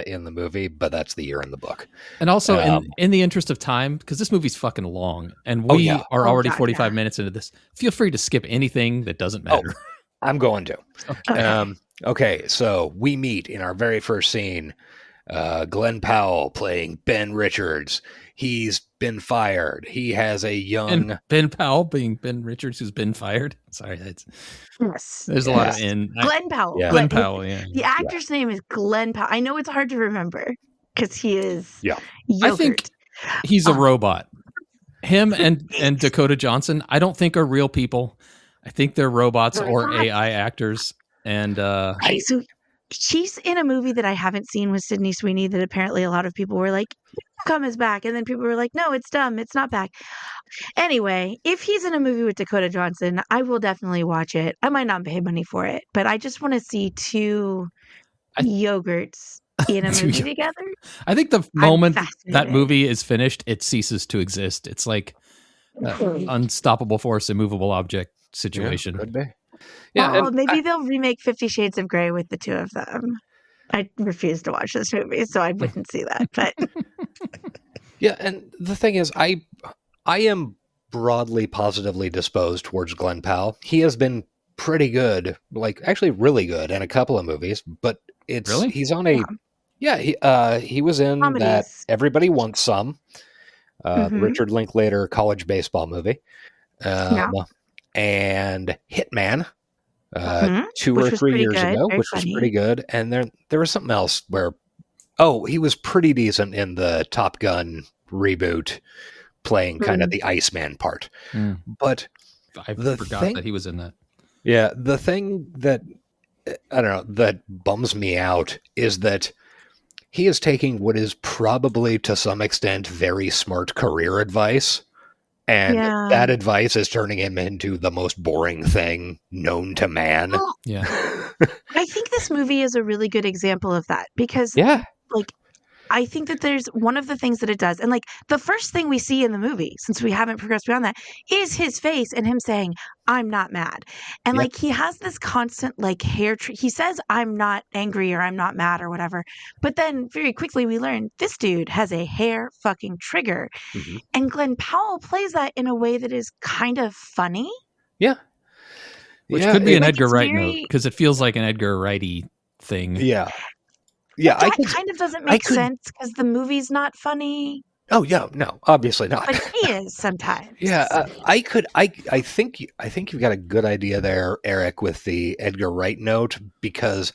in the movie, but that's the year in the book. And also, in the interest of time, because this movie's fucking long, and Oh, we yeah. are Oh, already God, 45 yeah. minutes into this, feel free to skip anything that doesn't matter. I'm going to. Okay. Okay, so we meet in our very first scene. Glenn Powell playing Ben Richards. He's been fired. He has a young And Ben Powell being Ben Richards, who's been fired. Sorry, Yes. there's a lot of in. Glenn Powell. Yeah. Glenn Powell, yeah. The actor's name is Glenn Powell. I know it's hard to remember because he is Yeah. yogurt. I think he's a robot. Him and Dakota Johnson, I don't think are real people. I think they're robots or AI actors. And Okay, so she's in a movie that I haven't seen with Sydney Sweeney that apparently a lot of people were like, come is back. And then people were like, no, it's dumb. It's not back. Anyway, if he's in a movie with Dakota Johnson, I will definitely watch it. I might not pay money for it, but I just want to see two yogurts in a movie together. I think the moment that fascinated. movie is finished, it ceases to exist. It's like unstoppable force, immovable object situation. Could be. Yeah, Yeah, and maybe they'll remake 50 Shades of Grey with the two of them. I refuse to watch this movie, so I wouldn't see that. But yeah, and the thing is, I am broadly positively disposed towards Glenn Powell. He has been pretty good, like actually really good in a couple of movies, but it's Really? he's on a he was in that Comedies. Everybody Wants Some, the Richard Linklater college baseball movie, and Hitman. 2 Which or was 3 pretty years good, ago, very which was funny. pretty good. And there was something else where, he was pretty decent in the Top Gun reboot, playing kind of the Iceman part. But I the forgot thing- that he was in that. yeah, the thing that, I don't know, that bums me out is that he is taking what is probably to some extent very smart career advice. And that advice is turning him into the most boring thing known to man. Well, Yeah. I think this movie is a really good example of that because, like, I think that there's one of the things that it does, and like the first thing we see in the movie, since we haven't progressed beyond that, is his face and him saying, "I'm not mad," and like he has this constant like he says, "I'm not angry" or "I'm not mad" or whatever, but then very quickly we learn this dude has a hair fucking trigger, and Glenn Powell plays that in a way that is kind of funny. Yeah. Which could be an like, Edgar it's Wright very- note, because it feels like an Edgar Wrighty thing. Yeah. Yeah. That kind of doesn't make could- sense because the movie's not funny, Oh, yeah. No, obviously not. but he is sometimes. Yeah, I think you've got a good idea there, Eric, with the Edgar Wright note, because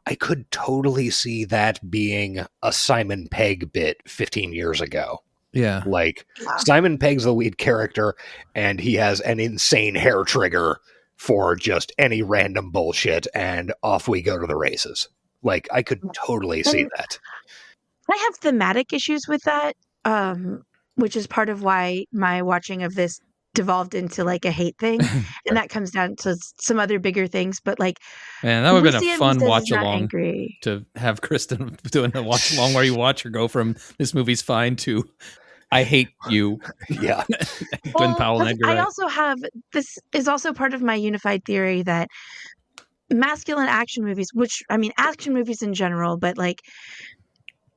I could totally see that being a Simon Pegg bit 15 years ago. Yeah. Like Simon Pegg's the lead character and he has an insane hair trigger for just any random bullshit and off we go to the races. Like I could totally see that. I have thematic issues with that, which is part of why my watching of this devolved into like a hate thing, and that comes down to some other bigger things. But like, Man, that would have been Lucy a Evans fun says he's watch not along angry. to have Kristen doing a watch along where you watch her go from "this movie's fine" to "I hate you." Yeah. Glenn Powell and But Edgar I Wright. also have this is also part of my unified theory that masculine action movies, which I mean action movies in general, but like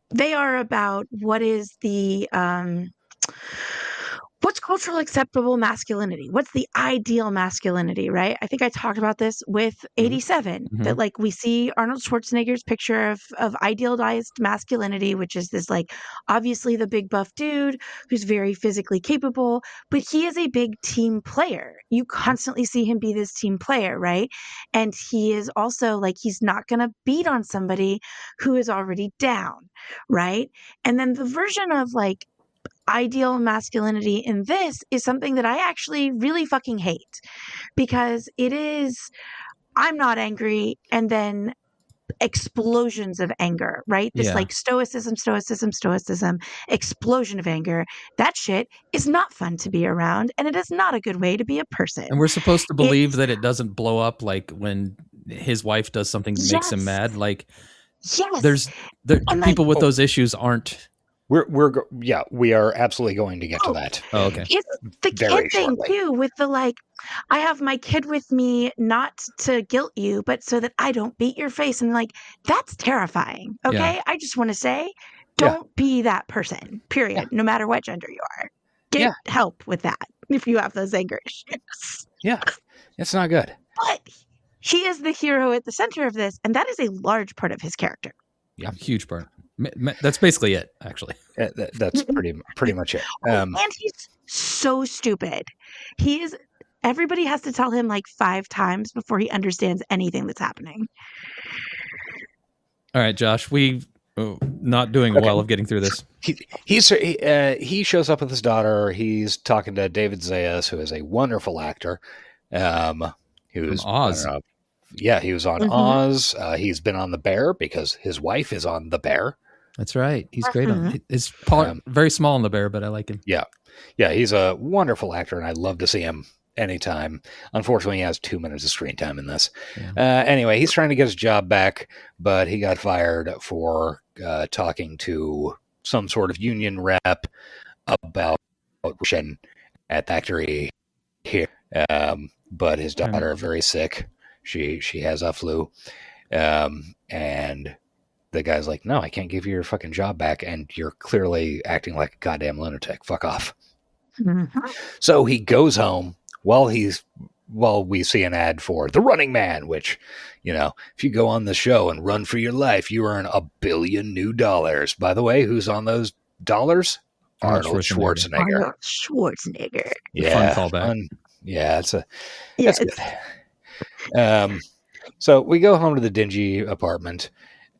they are about what is the what's cultural acceptable masculinity? What's the ideal masculinity, right? I think I talked about this with 87, that like we see Arnold Schwarzenegger's picture of idealized masculinity, which is this like obviously the big buff dude who's very physically capable, but he is a big team player. You constantly see him be this team player, right? And he is also like, he's not going to beat on somebody who is already down, right? And then the version of like ideal masculinity in this is something that I actually really fucking hate, because it is, I'm not angry, and then explosions of anger, right? This Yeah. like stoicism, explosion of anger. That shit is not fun to be around, and it is not a good way to be a person. And we're supposed to believe It's- that it doesn't blow up like when his wife does something that makes him Yes. mad. Like Yes. And, like, people with those issues aren't. We are absolutely going to get to that. Oh, okay. It's the Very kid thing shortly. too, with the like, I have my kid with me not to guilt you, but so that I don't beat your face. And like, that's terrifying. Okay. Yeah. I just want to say, don't be that person, period. No matter what gender you are. Get help with that if you have those anger issues. Yeah. It's not good. But he is the hero at the center of this, and that is a large part of his character. Yeah, huge part. That's basically it, actually. That's pretty much it. And he's so stupid. Everybody has to tell him like 5 times before he understands anything that's happening. All right, Josh, we not doing well of getting through this. He shows up with his daughter. He's talking to David Zayas, who is a wonderful actor. Who's From Oz. He was on Oz. He's been on The Bear because his wife is on The Bear. That's right. He's great on. His part very small in The Bear, but I like him. Yeah, he's a wonderful actor, and I'd love to see him anytime. Unfortunately, he has 2 minutes of screen time in this. Yeah. Anyway, he's trying to get his job back, but he got fired for talking to some sort of union rep about at the factory here. But his daughter is very sick. She has a flu, and the guy's like, "No, I can't give you your fucking job back, and you're clearly acting like a goddamn lunatic. Fuck off." Mm-hmm. So he goes home while we see an ad for The Running Man, which, if you go on the show and run for your life, you earn $1 billion new dollars. By the way, who's on those dollars? Arnold Schwarzenegger. Arnold Schwarzenegger. Yeah, fun callback. Yeah, that's good. So we go home to the dingy apartment.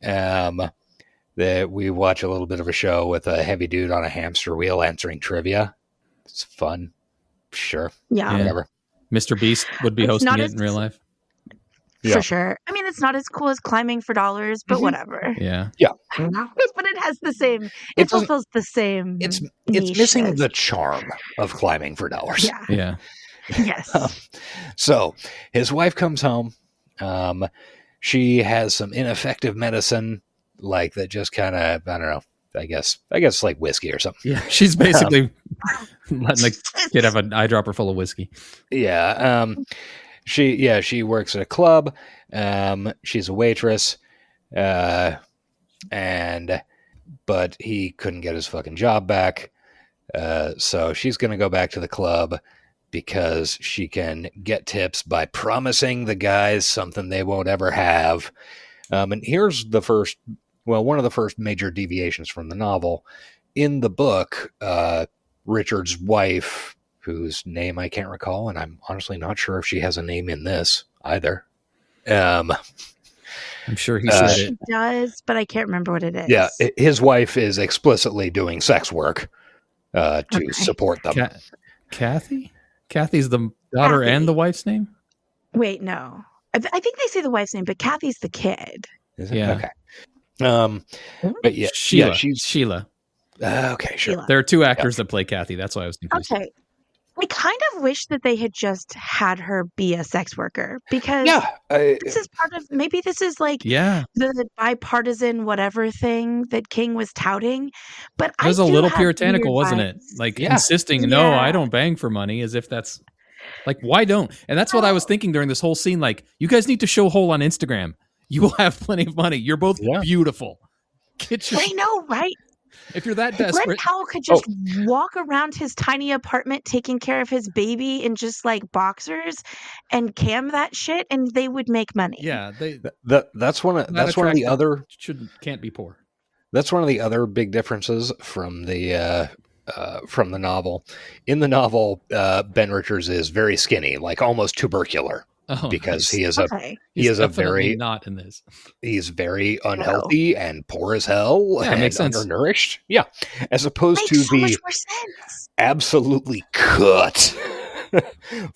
That we watch a little bit of a show with a heavy dude on a hamster wheel answering trivia. It's fun. Sure. Yeah. Whatever. Mr. Beast would be hosting it in real life. For sure. I mean, it's not as cool as climbing for dollars, but whatever. Yeah. Yeah. But it has the same. It fulfills the same. It's missing the charm of climbing for dollars. Yeah. Yeah. Yes. So his wife comes home. She has some ineffective medicine, like that just kind of, I don't know, I guess like whiskey or something. Yeah. She's basically letting the kid have an eyedropper full of whiskey. Yeah. She works at a club. She's a waitress. But he couldn't get his fucking job back. So she's going to go back to the club because she can get tips by promising the guys something they won't ever have. And here's one of the first major deviations from the novel. In the book, Richard's wife, whose name I can't recall, and I'm honestly not sure if she has a name in this either. I'm sure he said it. She does, but I can't remember what it is. Yeah, his wife is explicitly doing sex work to support them. Kathy? Kathy's the daughter and the wife's name? Wait, no. I think they say the wife's name, but Kathy's the kid. Is it? Yeah. Okay. But yeah, Sheila. she's Sheila. Okay, sure. Sheila. There are 2 actors that play Kathy. That's why I was confused. Okay. I kind of wish that they had just had her be a sex worker, because this is part of, maybe this is like the bipartisan whatever thing that King was touting. But it was a little puritanical, wasn't it? Like insisting, no, I don't bang for money, as if that's like, why don't? And that's what I was thinking during this whole scene. Like, you guys need to show Hole on Instagram. You will have plenty of money. You're both beautiful. I know, right? If you're that desperate. Glenn Powell could just walk around his tiny apartment taking care of his baby in just like boxers and cam that shit, and they would make money. Yeah, that's one of the other can't be poor. That's one of the other big differences from the novel. In the novel, Ben Richards is very skinny, like almost tubercular. because nice. he is Okay. He's a definitely very not in this. he's very unhealthy and poor as hell Yeah, and makes sense. undernourished. Yeah, as opposed Makes to so much the more sense. absolutely cut. Yes.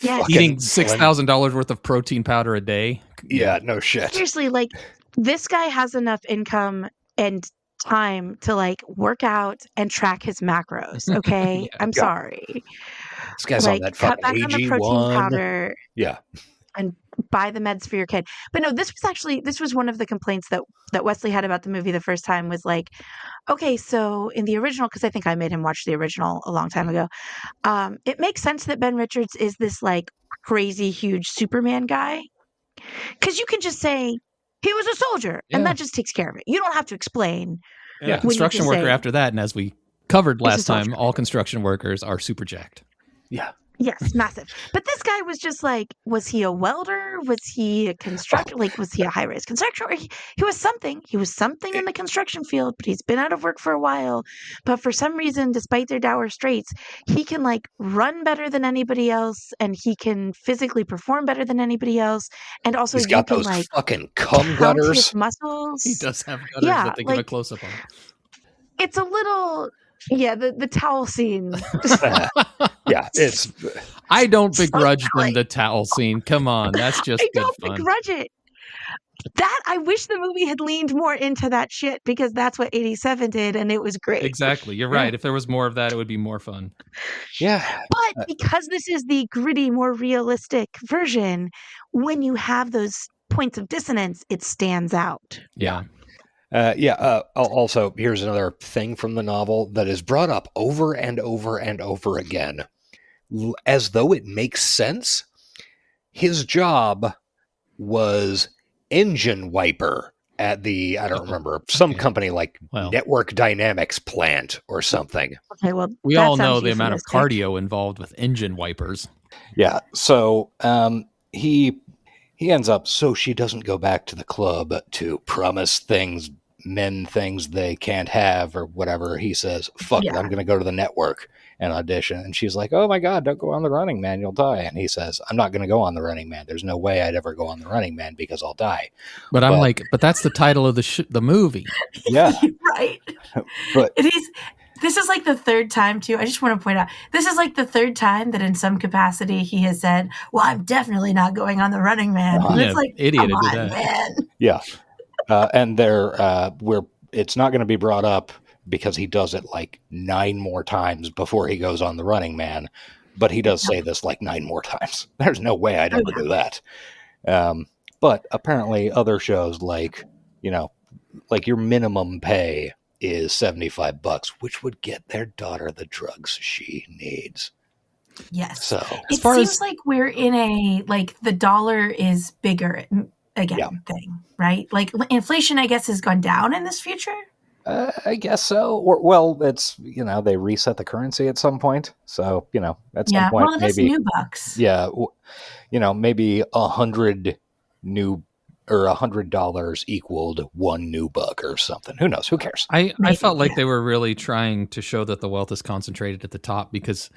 fucking Eating $6,000 worth of protein powder a day. Yeah, no shit. Seriously, like this guy has enough income and time to like work out and track his macros. Okay. Yeah. I'm Yeah. sorry. This guy's on Like that cut fucking back on the protein AG1. powder Yeah. and buy the meds for your kid. But no, this was one of the complaints that Wesley had about the movie the first time was like, okay, so in the original, because I think I made him watch the original a long time ago, it makes sense that Ben Richards is this like crazy huge Superman guy. Because you can just say he was a soldier and that just takes care of it. You don't have to explain. And Yeah. a construction When you just worker say, after that, and as we covered It's a last time, soldier. all construction workers are super jacked. Yeah. Yes, massive. But this guy was just like, was he a welder? Was he a constructor? Like, was he a high-rise constructor? Or he was something. He was something in the construction field, but he's been out of work for a while. But for some reason, despite their dour straits, he can like run better than anybody else, and he can physically perform better than anybody else. And also, He's you got can those like fucking cum count his gutters. muscles. He does have gutters Yeah, that they give a like close-up on. it's a little, yeah. The towel scene. Yeah, it's I don't begrudge them Like- the towel scene. Come on, that's just I good don't fun. begrudge it. That I wish the movie had leaned more into that shit because that's what 87 did and it was great. Exactly. You're right. If there was more of that, it would be more fun. yeah. But because this is the gritty, more realistic version, when you have those points of dissonance, it stands out. Yeah. Also, here's another thing from the novel that is brought up over and over and over again, as though it makes sense. His job was engine wiper at the, I don't remember, some company like Network Dynamics plant or something. Okay, well, We that all know sounds the amount of euphemistic. cardio involved with engine wipers. Yeah, so he ends up, so she doesn't go back to the club to promise men things they can't have or whatever. He says, fuck it, I'm going to go to the network and audition. And she's like, oh my God, don't go on the Running Man, you'll die. And he says, I'm not going to go on the Running Man. There's no way I'd ever go on the Running Man because I'll die. But I'm like, but that's the title of the movie. Yeah. Right. But This is like the third time too. I just want to point out, this is like the third time that in some capacity he has said, well, I'm definitely not going on the Running Man. And Yeah, it's like, idiot come to do on, that. man. yeah. And it's not going to be brought up because he does it like 9 more times before he goes on the Running Man. But he does say this like 9 more times. There's no way I'd ever do that. But apparently other shows like your minimum pay is $75, which would get their daughter the drugs she needs. Yes. So it seems like we're in a, like the dollar is bigger again thing, right? Like inflation, I guess, has gone down in this future. I guess so. Or, well, it's, they reset the currency at some point. So, at some point, well, that's maybe new bucks. Yeah. Maybe $100 equaled 1 new buck or something. Who knows? Who cares? I felt like they were really trying to show that the wealth is concentrated at the top because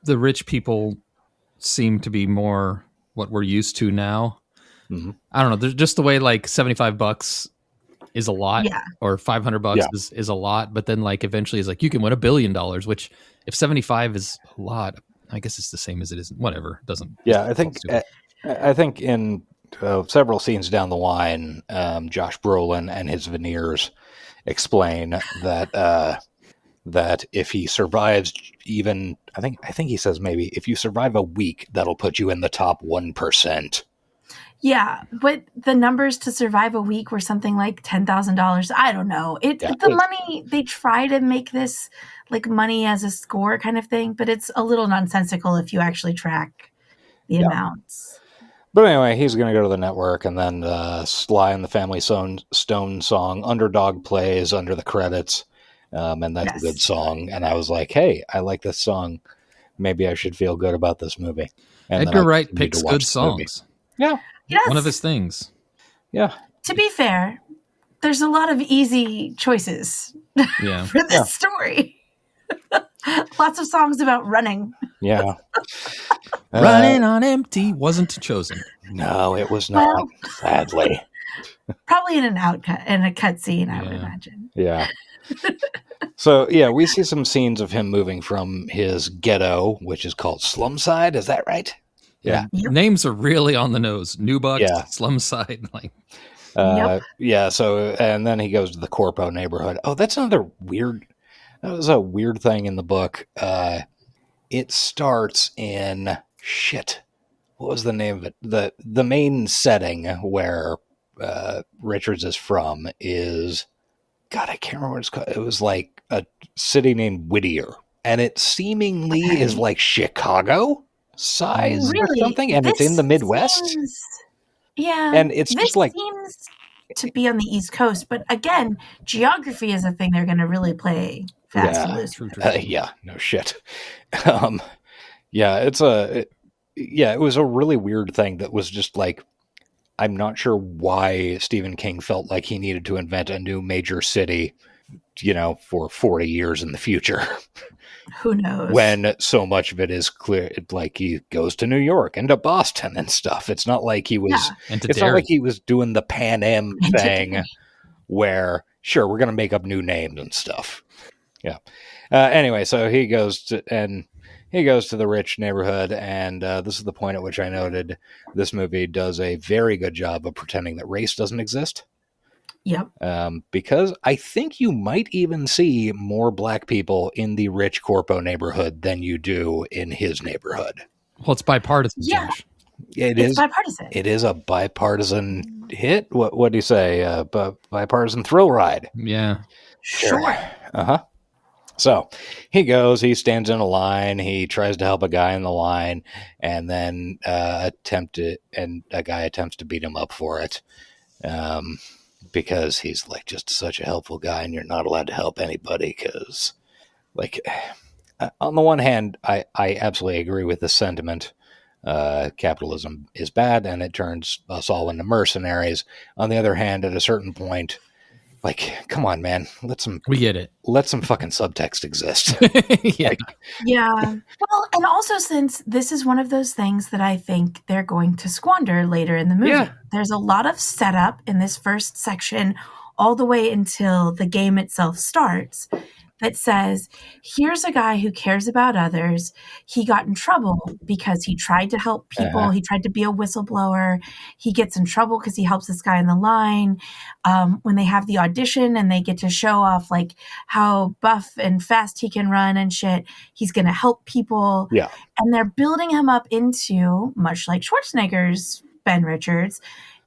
the rich people seem to be more what we're used to now. Mm-hmm. I don't know. There's just the way like $75 is a lot, or $500 is a lot, but then like eventually it's like you can win $1 billion, which if 75 is a lot, I guess it's the same as it isn't. Whatever, it doesn't. Yeah, I think in several scenes down the line, Josh Brolin and his veneers explain that that if he survives even, I think he says maybe if you survive a week, that'll put you in the top 1%. Yeah, but the numbers to survive a week were something like $10,000. I don't know. The money, they try to make this like money as a score kind of thing, but it's a little nonsensical if you actually track the amounts. But anyway, he's going to go to the network, and then Sly and the Family Stone song "Underdog" plays under the credits, and that's a good song. And I was like, hey, I like this song. Maybe I should feel good about this movie. And Edgar Wright picks good songs. Yeah. Yes. One of his things. Yeah. To be fair, there's a lot of easy choices for this story. Lots of songs about running. Yeah. Running on empty wasn't chosen. No, it was not. Well- sadly. Probably in a cutscene, I would imagine. Yeah. So, yeah, we see some scenes of him moving from his ghetto, which is called Slumside. Is that right? Yeah. Yep. Names are really on the nose. Newbuck, Yeah. Slumside. Like, Yep. Yeah, so, and then he goes to the Corpo neighborhood. Oh, that's another weird, that was a weird thing in the book. It starts in, what was the name of it? The main setting where Richards is from is, God, I can't remember what it's called. It was like a city named Whittier, and it seemingly is like Chicago size or something, and it's in the Midwest. Yeah, and it's this just like seems to be on the East Coast, but again, geography is a thing they're going to really play fast and loose. Yeah, no shit. Yeah, it was a really weird thing that was just like, I'm not sure why Stephen King felt like he needed to invent a new major city, for 40 years in the future. Who knows? When so much of it is clear, like he goes to New York and to Boston and stuff. It's not like he was, it's not like he was doing the Pan Am thing where, sure, we're going to make up new names and stuff. Yeah. Anyway, so he goes to the rich neighborhood, and this is the point at which I noted this movie does a very good job of pretending that race doesn't exist. Yep. Because I think you might even see more black people in the rich Corpo neighborhood than you do in his neighborhood. Well, it's bipartisan, Yeah. Josh. It's bipartisan. It is a bipartisan hit. What do you say? Bipartisan thrill ride. Yeah. Sure. Uh-huh. So he stands in a line, he tries to help a guy in the line, and then a guy attempts to beat him up for it. Because he's like just such a helpful guy, and you're not allowed to help anybody because, like, on the one hand, I absolutely agree with the sentiment. Capitalism is bad, and it turns us all into mercenaries. On the other hand, at a certain point, like, come on, man, we get it. Let some fucking subtext exist. Yeah. Yeah. Well, and also since this is one of those things that I think they're going to squander later in the movie. Yeah. There's a lot of setup in this first section all the way until the game itself starts that says, here's a guy who cares about others. He got in trouble because he tried to help people. Uh-huh. He tried to be a whistleblower. He gets in trouble because he helps this guy in the line. When they have the audition and they get to show off like how buff and fast he can run and shit, he's going to help people. Yeah. And they're building him up into, much like Schwarzenegger's Ben Richards,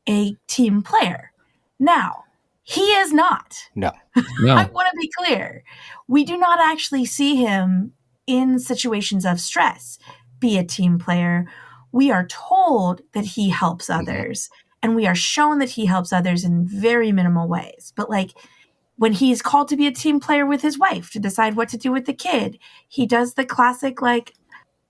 a team player. Now, he is not. No. I want to be clear. We do not actually see him in situations of stress be a team player. We are told that he helps others, and we are shown that he helps others in very minimal ways. But like when he's called to be a team player with his wife to decide what to do with the kid, he does the classic, like,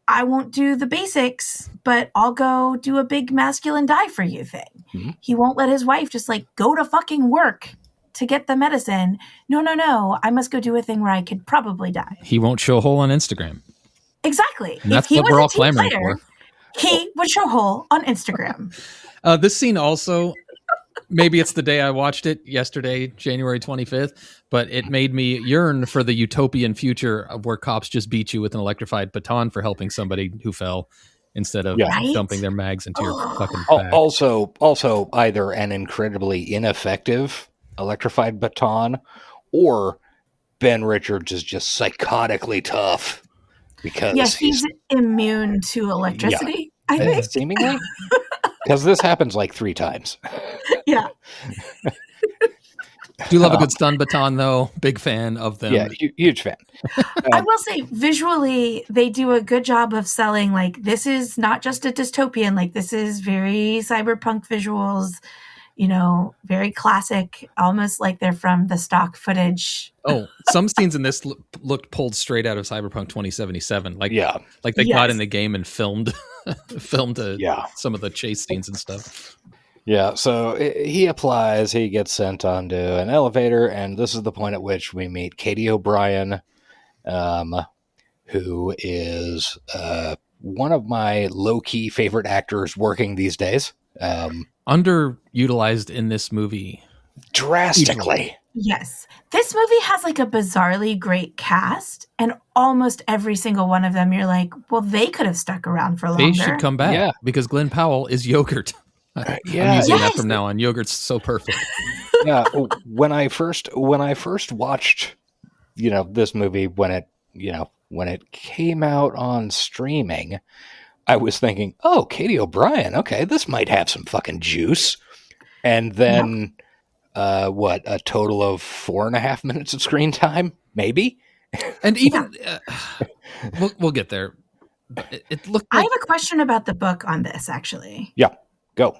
I won't do the basics, but I'll go do a big masculine die for you thing. Mm-hmm. He won't let his wife just like go to fucking work to get the medicine. No. I must go do a thing where I could probably die. He won't show a hole on Instagram. Exactly. And that's if he what was we're a all team clamoring player, for. he would show hole on Instagram. This scene also, maybe it's the day I watched it yesterday, January 25th, but it made me yearn for the utopian future of where cops just beat you with an electrified baton for helping somebody who fell instead of dumping their mags into your fucking back. Also either an incredibly ineffective electrified baton, or Ben Richards is just psychotically tough because he's immune to electricity. I think seemingly, because this happens like 3 times. Yeah. Do love a good stun baton, though. Big fan of them. Yeah, huge fan. I will say, visually, they do a good job of selling, like, this is not just a dystopian, like, this is very cyberpunk visuals, very classic, almost like they're from the stock footage. Oh, some scenes in this looked pulled straight out of Cyberpunk 2077. Like they got in the game and filmed some of the chase scenes and stuff. Yeah, so he applies, he gets sent onto an elevator, and this is the point at which we meet Katie O'Brien, who is one of my low-key favorite actors working these days. Underutilized in this movie. Drastically. Yes. This movie has like a bizarrely great cast, and almost every single one of them, you're like, well, they could have stuck around for longer. They should come back because Glenn Powell is yogurt. I'm using that from now on. Yogurt's so perfect. Yeah. When I first watched, this movie, when it came out on streaming, I was thinking, oh, Katie O'Brien. Okay, this might have some fucking juice. And then, a total of 4.5 minutes of screen time, maybe. And even we'll get there. It looked. I have a question about the book on this, actually. Yeah, go.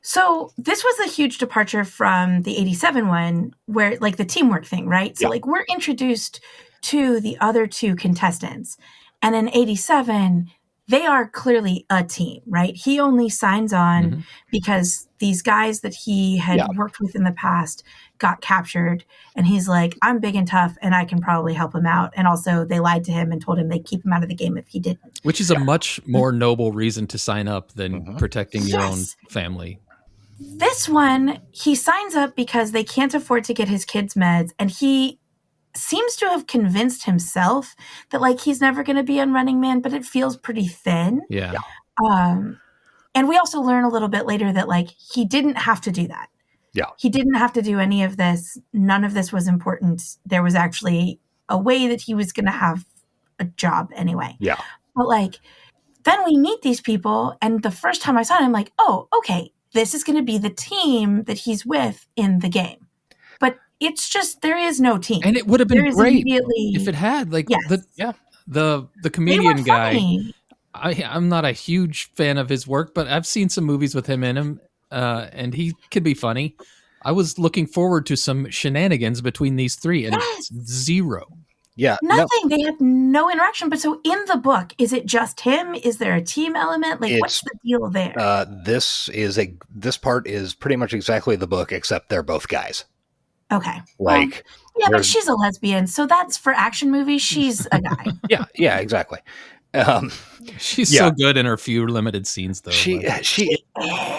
So this was a huge departure from the 87 one, where like the teamwork thing, right? So like we're introduced to the other two contestants, and in 87, they are clearly a team, right? He only signs on because these guys that he had worked with in the past got captured, and he's like, I'm big and tough and I can probably help him out. And also they lied to him and told him they'd keep him out of the game if he didn't. Which is a much more noble reason to sign up than protecting your own family. This one, he signs up because they can't afford to get his kids meds, and he seems to have convinced himself that like he's never going to be on Running Man, but it feels pretty thin. Yeah. And we also learn a little bit later that like he didn't have to do that. Yeah. He didn't have to do any of this. None of this was important. There was actually a way that he was going to have a job anyway. Yeah. But like, then we meet these people, and the first time I saw him, I'm like, oh, okay, this is going to be the team that he's with in the game. But it's just, there is no team. And it would have been great if it had like the comedian guy. I'm not a huge fan of his work, but I've seen some movies with him in him, and he can be funny. I was looking forward to some shenanigans between these three, and it's zero. Yeah. Nothing. They have no interaction. But so in the book, is it just him? Is there a team element? Like, what's the deal there? This part is pretty much exactly the book, except they're both guys. Okay. Like, but she's a lesbian, so that's for action movies. She's a guy. yeah, exactly. She's so good in her few limited scenes, though. She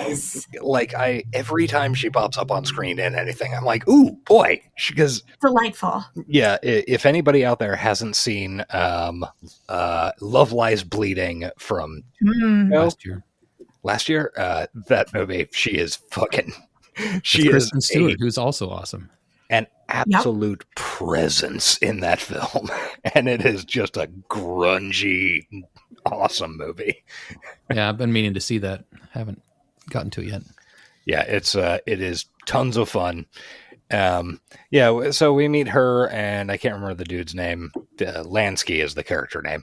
is. Like, every time she pops up on screen in anything, I'm like, ooh, boy. Because delightful. Yeah, if anybody out there hasn't seen Love Lies Bleeding from last year, that movie, she is fucking. She is Kristen Stewart, who's also awesome. An absolute presence in that film, and it is just a grungy, awesome movie. Yeah, I've been meaning to see that. Haven't gotten to it yet. Yeah, it is tons of fun. So we meet her, and I can't remember the dude's name. Lansky is the character name.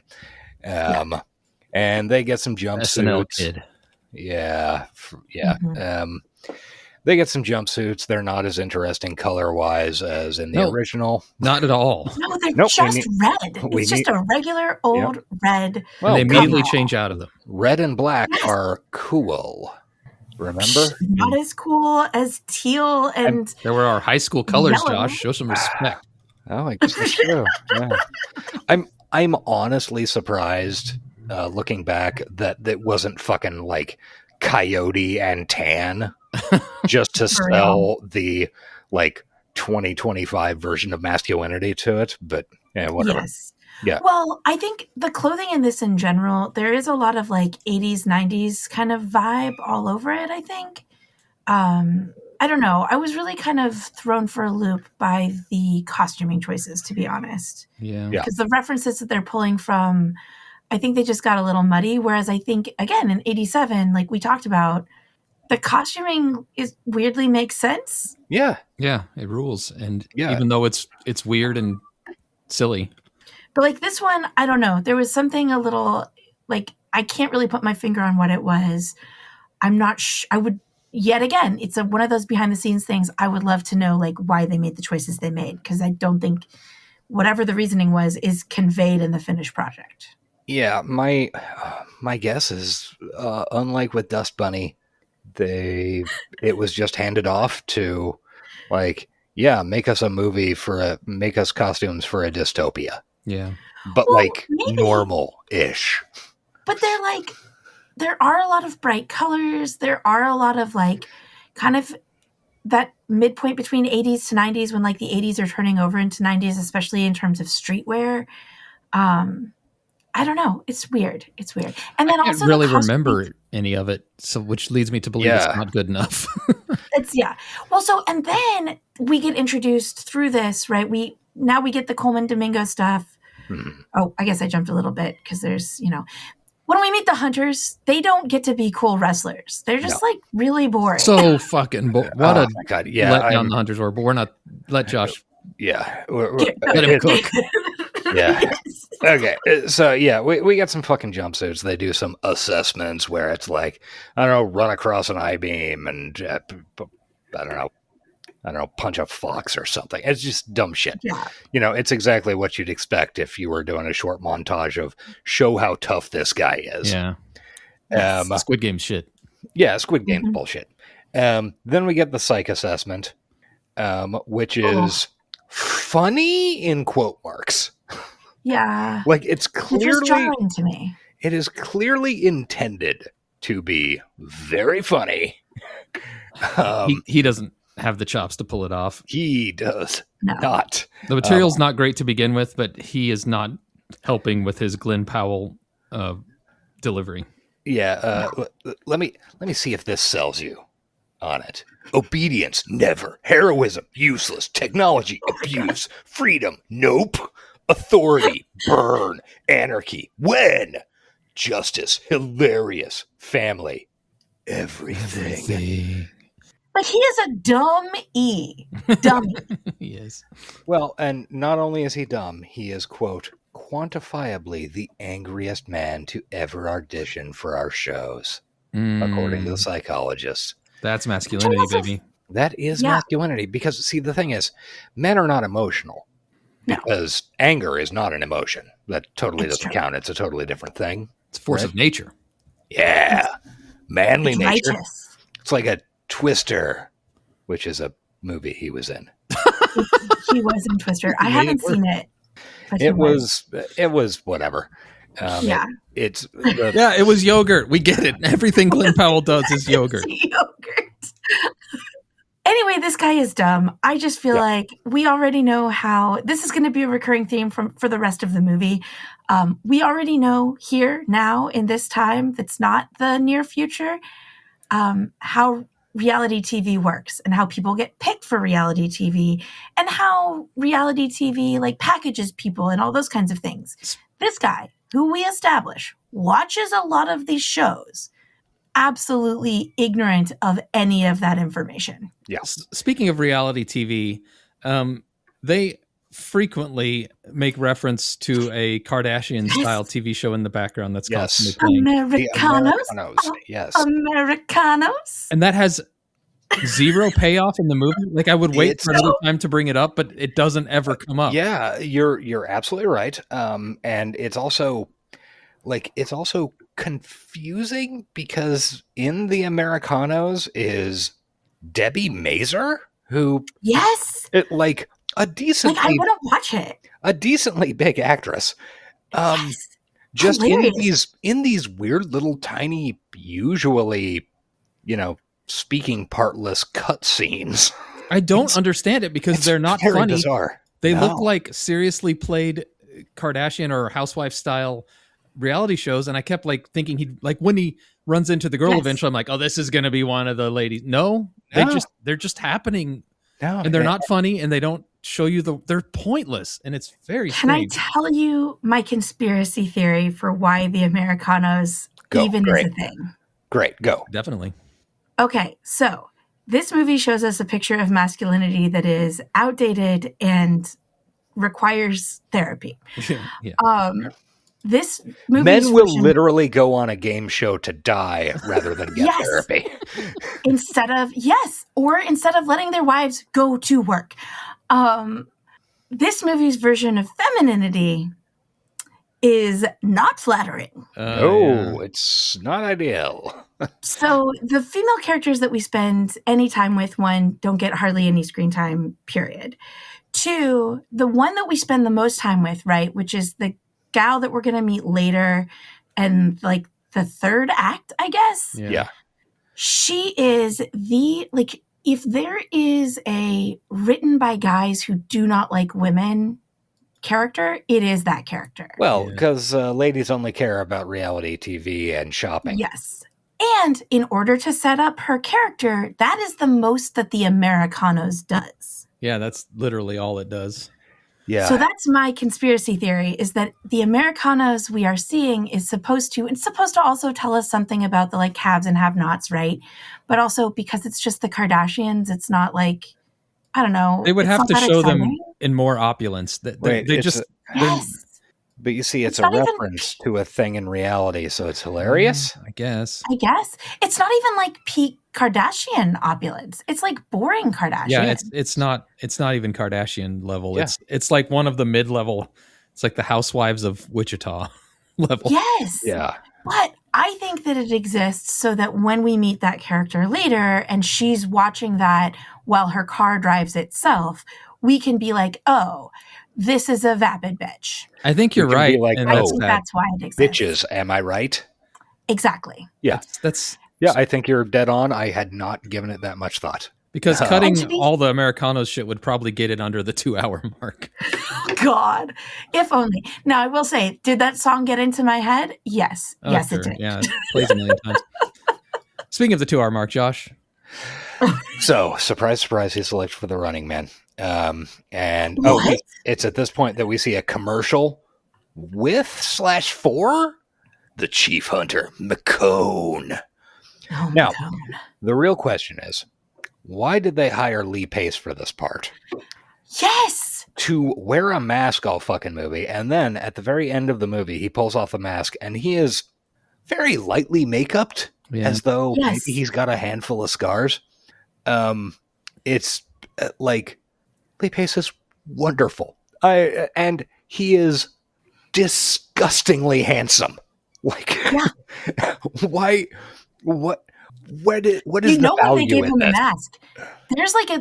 And they get some jumpsuits. SNL kid. Yeah. They get some jumpsuits. They're not as interesting color-wise as in the original. Not at all. No, they're just red. It's just a regular old red. Well, they immediately change out of them. Red and black are cool. Remember? Not as cool as teal and there were our high school colors, yellow. Josh. Show some respect. Oh, I guess that's true. Yeah. I'm honestly surprised, looking back, that wasn't fucking like coyote and tan. Just to sell the like 2025 version of masculinity to it, but whatever. Yes. Yeah. Well, I think the clothing in this in general, there is a lot of like 80s, 90s kind of vibe all over it, I think. I don't know. I was really kind of thrown for a loop by the costuming choices, to be honest. Yeah. Because the references that they're pulling from, I think they just got a little muddy. Whereas I think, again, in 87, like we talked about, the costuming weirdly makes sense. Yeah. Yeah, it rules. And even though it's weird and silly. But like this one, I don't know. There was something a little like, I can't really put my finger on what it was. I'm not I would, yet again, it's one of those behind the scenes things. I would love to know like why they made the choices they made. Because I don't think whatever the reasoning was is conveyed in the finished project. Yeah. My guess is unlike with Dust Bunny, it was just handed off to like, make us a movie make us costumes for a dystopia. Yeah. But like normal-ish. but there are a lot of bright colors. There are a lot of like kind of that midpoint between 80s to 90s when like the 80s are turning over into 90s, especially in terms of streetwear. I don't know. It's weird. And then I can't also really remember any of it, so which leads me to believe it's not good enough. Well, so and then we get introduced through this, right? We get the Coleman Domingo stuff. Oh, I guess I jumped a little bit because there's, when we meet the hunters, they don't get to be cool wrestlers. They're just like really boring. So fucking what a God, let down the hunters were. But we're not. Let Josh. Yeah, let him cook. Yeah. Okay. So yeah, we got some fucking jumpsuits. They do some assessments where it's like, I don't know, run across an I-beam and I don't know, punch a fox or something. It's just dumb shit. Yeah. It's exactly what you'd expect if you were doing a short montage of show how tough this guy is. Yeah. Squid Game shit. Yeah, Squid Game bullshit. Then we get the psych assessment, which is funny in quote marks. Yeah. Like it's clearly jarring to me. It is clearly intended to be very funny. He doesn't have the chops to pull it off. He does not. The material's not great to begin with, but he is not helping with his Glenn Powell delivery. Yeah. Let me see if this sells you on it. Obedience, never. Heroism, useless. Technology, abuse. Freedom, nope. Authority, burn. Anarchy, when. Justice, hilarious. Family, everything. But he is a dummy. He is. Well, and not only is he dumb, he is, quote, quantifiably the angriest man to ever audition for our shows, according to the psychologist. That's masculinity, baby. That is masculinity. Because, see, the thing is, men are not emotional. Because anger is not an emotion. That totally doesn't count. It's a totally different thing. It's a force of nature. Yeah. Manly nature. Righteous. It's like a Twister, which is a movie he was in. He was in Twister. I haven't seen it. It was whatever. It was yogurt. We get it. Everything Glenn Powell does is yogurt. Anyway, this guy is dumb. I just feel like we already know how this is going to be a recurring theme for the rest of the movie. We already know here now in this time that's not the near future how reality TV works and how people get picked for reality TV and how reality TV like packages people and all those kinds of things. This guy, who we establish, watches a lot of these shows, absolutely ignorant of any of that information. Yes. Speaking of reality TV, they frequently make reference to a Kardashian-style TV show in the background that's constantly playing. Americanos. Yes. Americanos. And that has zero payoff in the movie. Like I would wait for another time to bring it up, but it doesn't ever come up. Yeah, you're absolutely right. And it's also confusing because in the Americanos is Debbie Mazur, who a decently I want to watch it. A decently big actress. Just hilarious. in these weird little tiny, usually, speaking partless cutscenes. I don't understand it because they're not very funny. Bizarre. They look like seriously played Kardashian or housewife style reality shows, and I kept thinking he'd when he runs into the girl eventually, I'm like, oh, this is going to be one of the ladies. No, they're just happening, and they're not funny, and they don't show you they're pointless, and it's very strange. Can I tell you my conspiracy theory for why the Americanos is a thing? Great, go. Definitely. Okay, so this movie shows us a picture of masculinity that is outdated and requires therapy. This movie men will literally go on a game show to die rather than get therapy. instead of letting their wives go to work. This movie's version of femininity is not flattering. It's not ideal. So the female characters that we spend any time with, one, don't get hardly any screen time, period. Two, the one that we spend the most time with, right, which is the gal that we're going to meet later and like the third act, I guess. Yeah. She is if there is a written by guys who do not like women character, it is that character. Well, because ladies only care about reality TV and shopping. Yes. And in order to set up her character, that is the most that the Americanos does. Yeah, that's literally all it does. Yeah. So that's my conspiracy theory, is that the Americanos we are seeing it's supposed to also tell us something about the like haves and have-nots, right? But also because it's just the Kardashians, it's not like, I don't know. They would have to show exciting. them in more opulence. They just Yes. But you see, it's a not even- reference to a thing in reality, so it's hilarious. I guess. It's not even like peak Kardashian opulence. It's like boring Kardashian. Yeah, it's not even Kardashian level. Yeah. It's like one of the mid-level. It's like the Housewives of Wichita level. Yes. Yeah. But I think that it exists so that when we meet that character later and she's watching that while her car drives itself, we can be like, oh, this is a vapid bitch. I think you're right. Like, and I think that's why it exists. Bitches, am I right? Exactly. Yeah. That's I think you're dead on. I had not given it that much thought. because cutting all the Americanos shit would probably get it under the 2-hour mark. God, if only. Now, I will say, did that song get into my head? Yes. Oh, yes, sure. it did. Yeah, it plays a million times. Speaking of the 2-hour mark, Josh. So, surprise, surprise, he's selected for the Running Man. And What? it's at this point that we see a commercial with /for the Chief Hunter McCone. Oh, Now, my God. the real question is, why did they hire Lee Pace for this part? Yes. To wear a mask all fucking movie, and then at the very end of the movie, he pulls off the mask, and he is very lightly make-upped, as though maybe he's got a handful of scars. It's like Lee Pace is wonderful, and he is disgustingly handsome. Like, why? What is the value they gave in him this? a mask?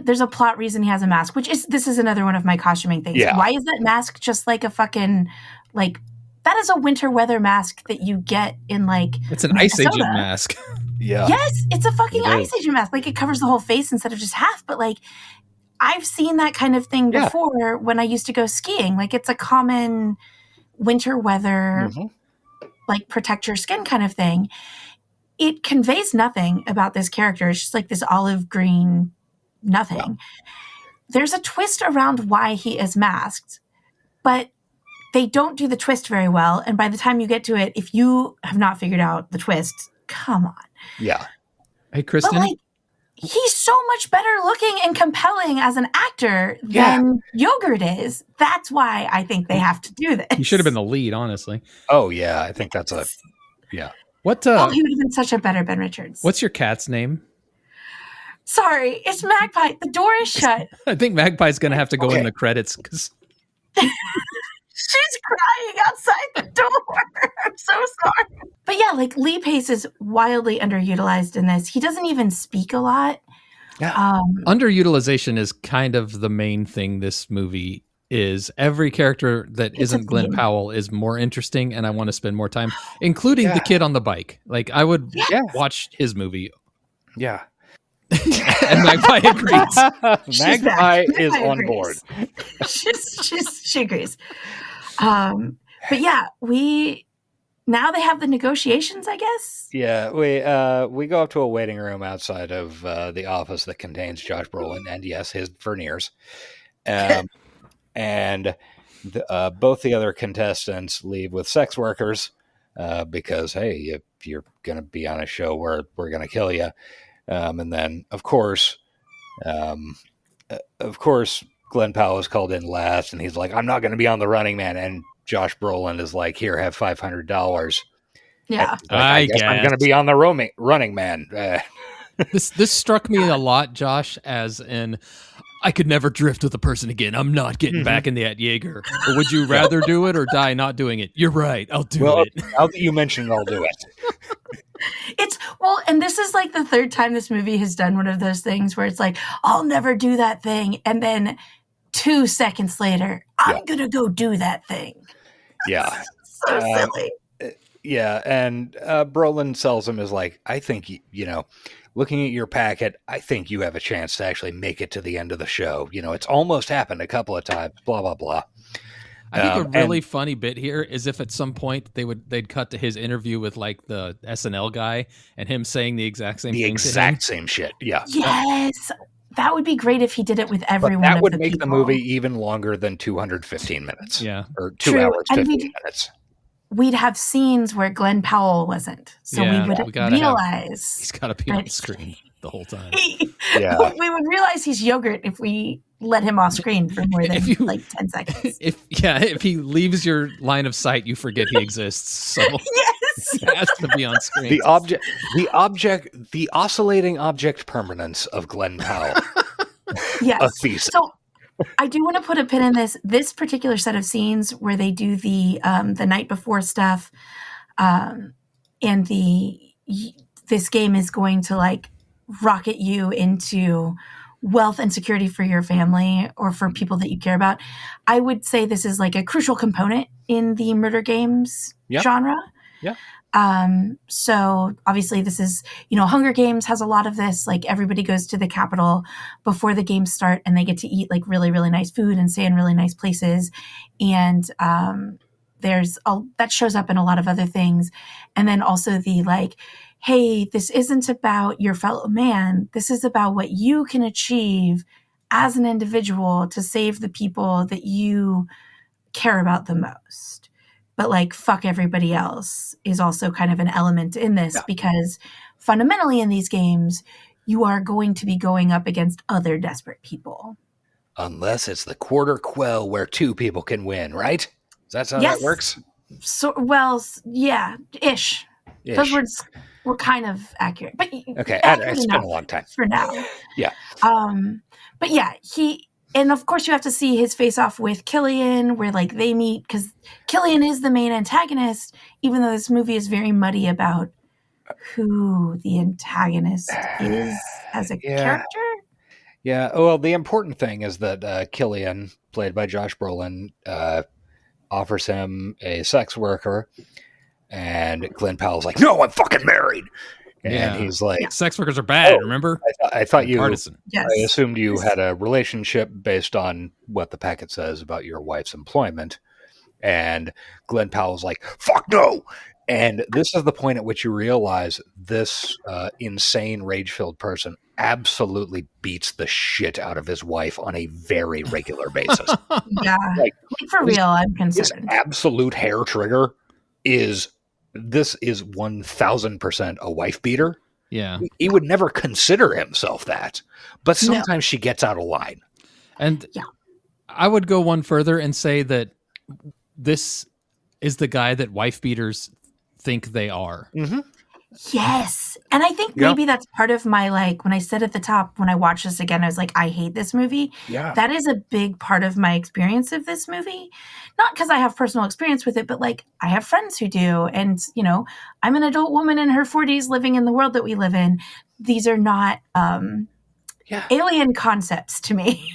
There's a plot reason he has a mask, this is another one of my costuming things. Yeah. Why is that mask just like a fucking like that is a winter weather mask that you get in like It's an Ice Minnesota. Agent mask. Yeah. Yes, it's a fucking It Ice is. Agent mask. Like it covers the whole face instead of just half. But like I've seen that kind of thing Yeah. before when I used to go skiing. Like it's a common winter weather, like protect your skin kind of thing. It conveys nothing about this character. It's just like this olive green nothing. There's a twist around why he is masked, but they don't do the twist very well. And by the time you get to it, if you have not figured out the twist, come on. Yeah. Hey, Kristen. But like, he's so much better looking and compelling as an actor than Yogurt is. That's why I think they have to do this. He should have been the lead, honestly. Oh yeah, I think that's What? he would have been such a better Ben Richards. What's your cat's name? Sorry, it's Magpie. The door is shut. I think Magpie's going to have to go in the credits because She's crying outside the door. I'm so sorry. But yeah, like Lee Pace is wildly underutilized in this. He doesn't even speak a lot. underutilization is kind of the main thing this movie is. Every character that isn't Glenn Powell is more interesting, and I want to spend more time, including the kid on the bike. Like I would watch his movie. Yeah. And Magpie agrees. Magpie is on board. She agrees. But yeah, now they have the negotiations, I guess. Yeah, we go up to a waiting room outside of the office that contains Josh Brolin and yes, his veneers, and both the other contestants leave with sex workers because hey, if you're gonna be on a show where we're gonna kill you, and then of course, Glenn Powell is called in last, and he's like, "I'm not going to be on the Running Man," and Josh Brolin is like, "Here, have $500." Yeah, I guess I'm going to be on the Running Man. This struck me a lot, Josh, as in I could never drift with a person again. I'm not getting back in that Jaeger. Or would you rather do it or die not doing it? You're right. I'll do it. Now that you mentioned it, I'll do it. And this is like the third time this movie has done one of those things where it's like, I'll never do that thing. And then 2 seconds later, I'm going to go do that thing. Yeah. So silly. Yeah, and Brolin sells him as like, I think, looking at your packet, I think you have a chance to actually make it to the end of the show. It's almost happened a couple of times, blah, blah, blah. I think a really funny bit here is if at some point they'd cut to his interview with like the SNL guy and him saying the exact same thing. The exact same shit, yeah. Yes! That would be great if he did it with every one of the people. That would make the movie even longer than 215 minutes. Yeah. Or 2 hours, 15 minutes. We'd have scenes where Glenn Powell wasn't. So we would realize... He's got to be on screen the whole time. We would realize he's yogurt if we let him off screen for more than 10 seconds. If he leaves your line of sight, you forget he exists. So yes! He has to be on screen. The oscillating object permanence of Glenn Powell. Yes. So I do want to put a pin in this particular set of scenes where they do the night before stuff, and this game is going to like rocket you into wealth and security for your family or for people that you care about. I would say this is like a crucial component in the murder games genre. Yeah. So obviously this is, Hunger Games has a lot of this, like everybody goes to the Capitol before the games start and they get to eat like really, really nice food and stay in really nice places. And, that shows up in a lot of other things. And then also the like, hey, this isn't about your fellow man. This is about what you can achieve as an individual to save the people that you care about the most. But like, fuck everybody else is also kind of an element in this because fundamentally in these games, you are going to be going up against other desperate people. Unless it's the quarter quell where 2 people can win, right? That's how that works? So, well, yeah, ish. Those words were kind of accurate. But okay, it's been a long time. For now. Yeah. But yeah, and of course you have to see his face off with Killian where like they meet because Killian is the main antagonist, even though this movie is very muddy about who the antagonist is as a character. Yeah. Well, the important thing is that Killian, played by Josh Brolin, offers him a sex worker, and Glenn Powell's like, "No, I'm fucking married." And he's like, sex workers are bad, remember? I thought you, partisan. Yes. I assumed you had a relationship based on what the packet says about your wife's employment. And Glenn Powell's like, fuck no. And this is the point at which you realize this insane rage-filled person absolutely beats the shit out of his wife on a very regular basis. Yeah. Like, for real, I'm concerned. His absolute hair trigger is 1000% a wife beater. Yeah. He would never consider himself that. But sometimes she gets out of line. And I would go one further and say that this is the guy that wife beaters think they are. Mm-hmm. Yes. And I think maybe that's part of my, like, when I said at the top, when I watched this again, I was like, I hate this movie. Yeah. That is a big part of my experience of this movie. Not because I have personal experience with it, but like I have friends who do. And, you know, I'm an adult woman in her 40s living in the world that we live in. These are not alien concepts to me.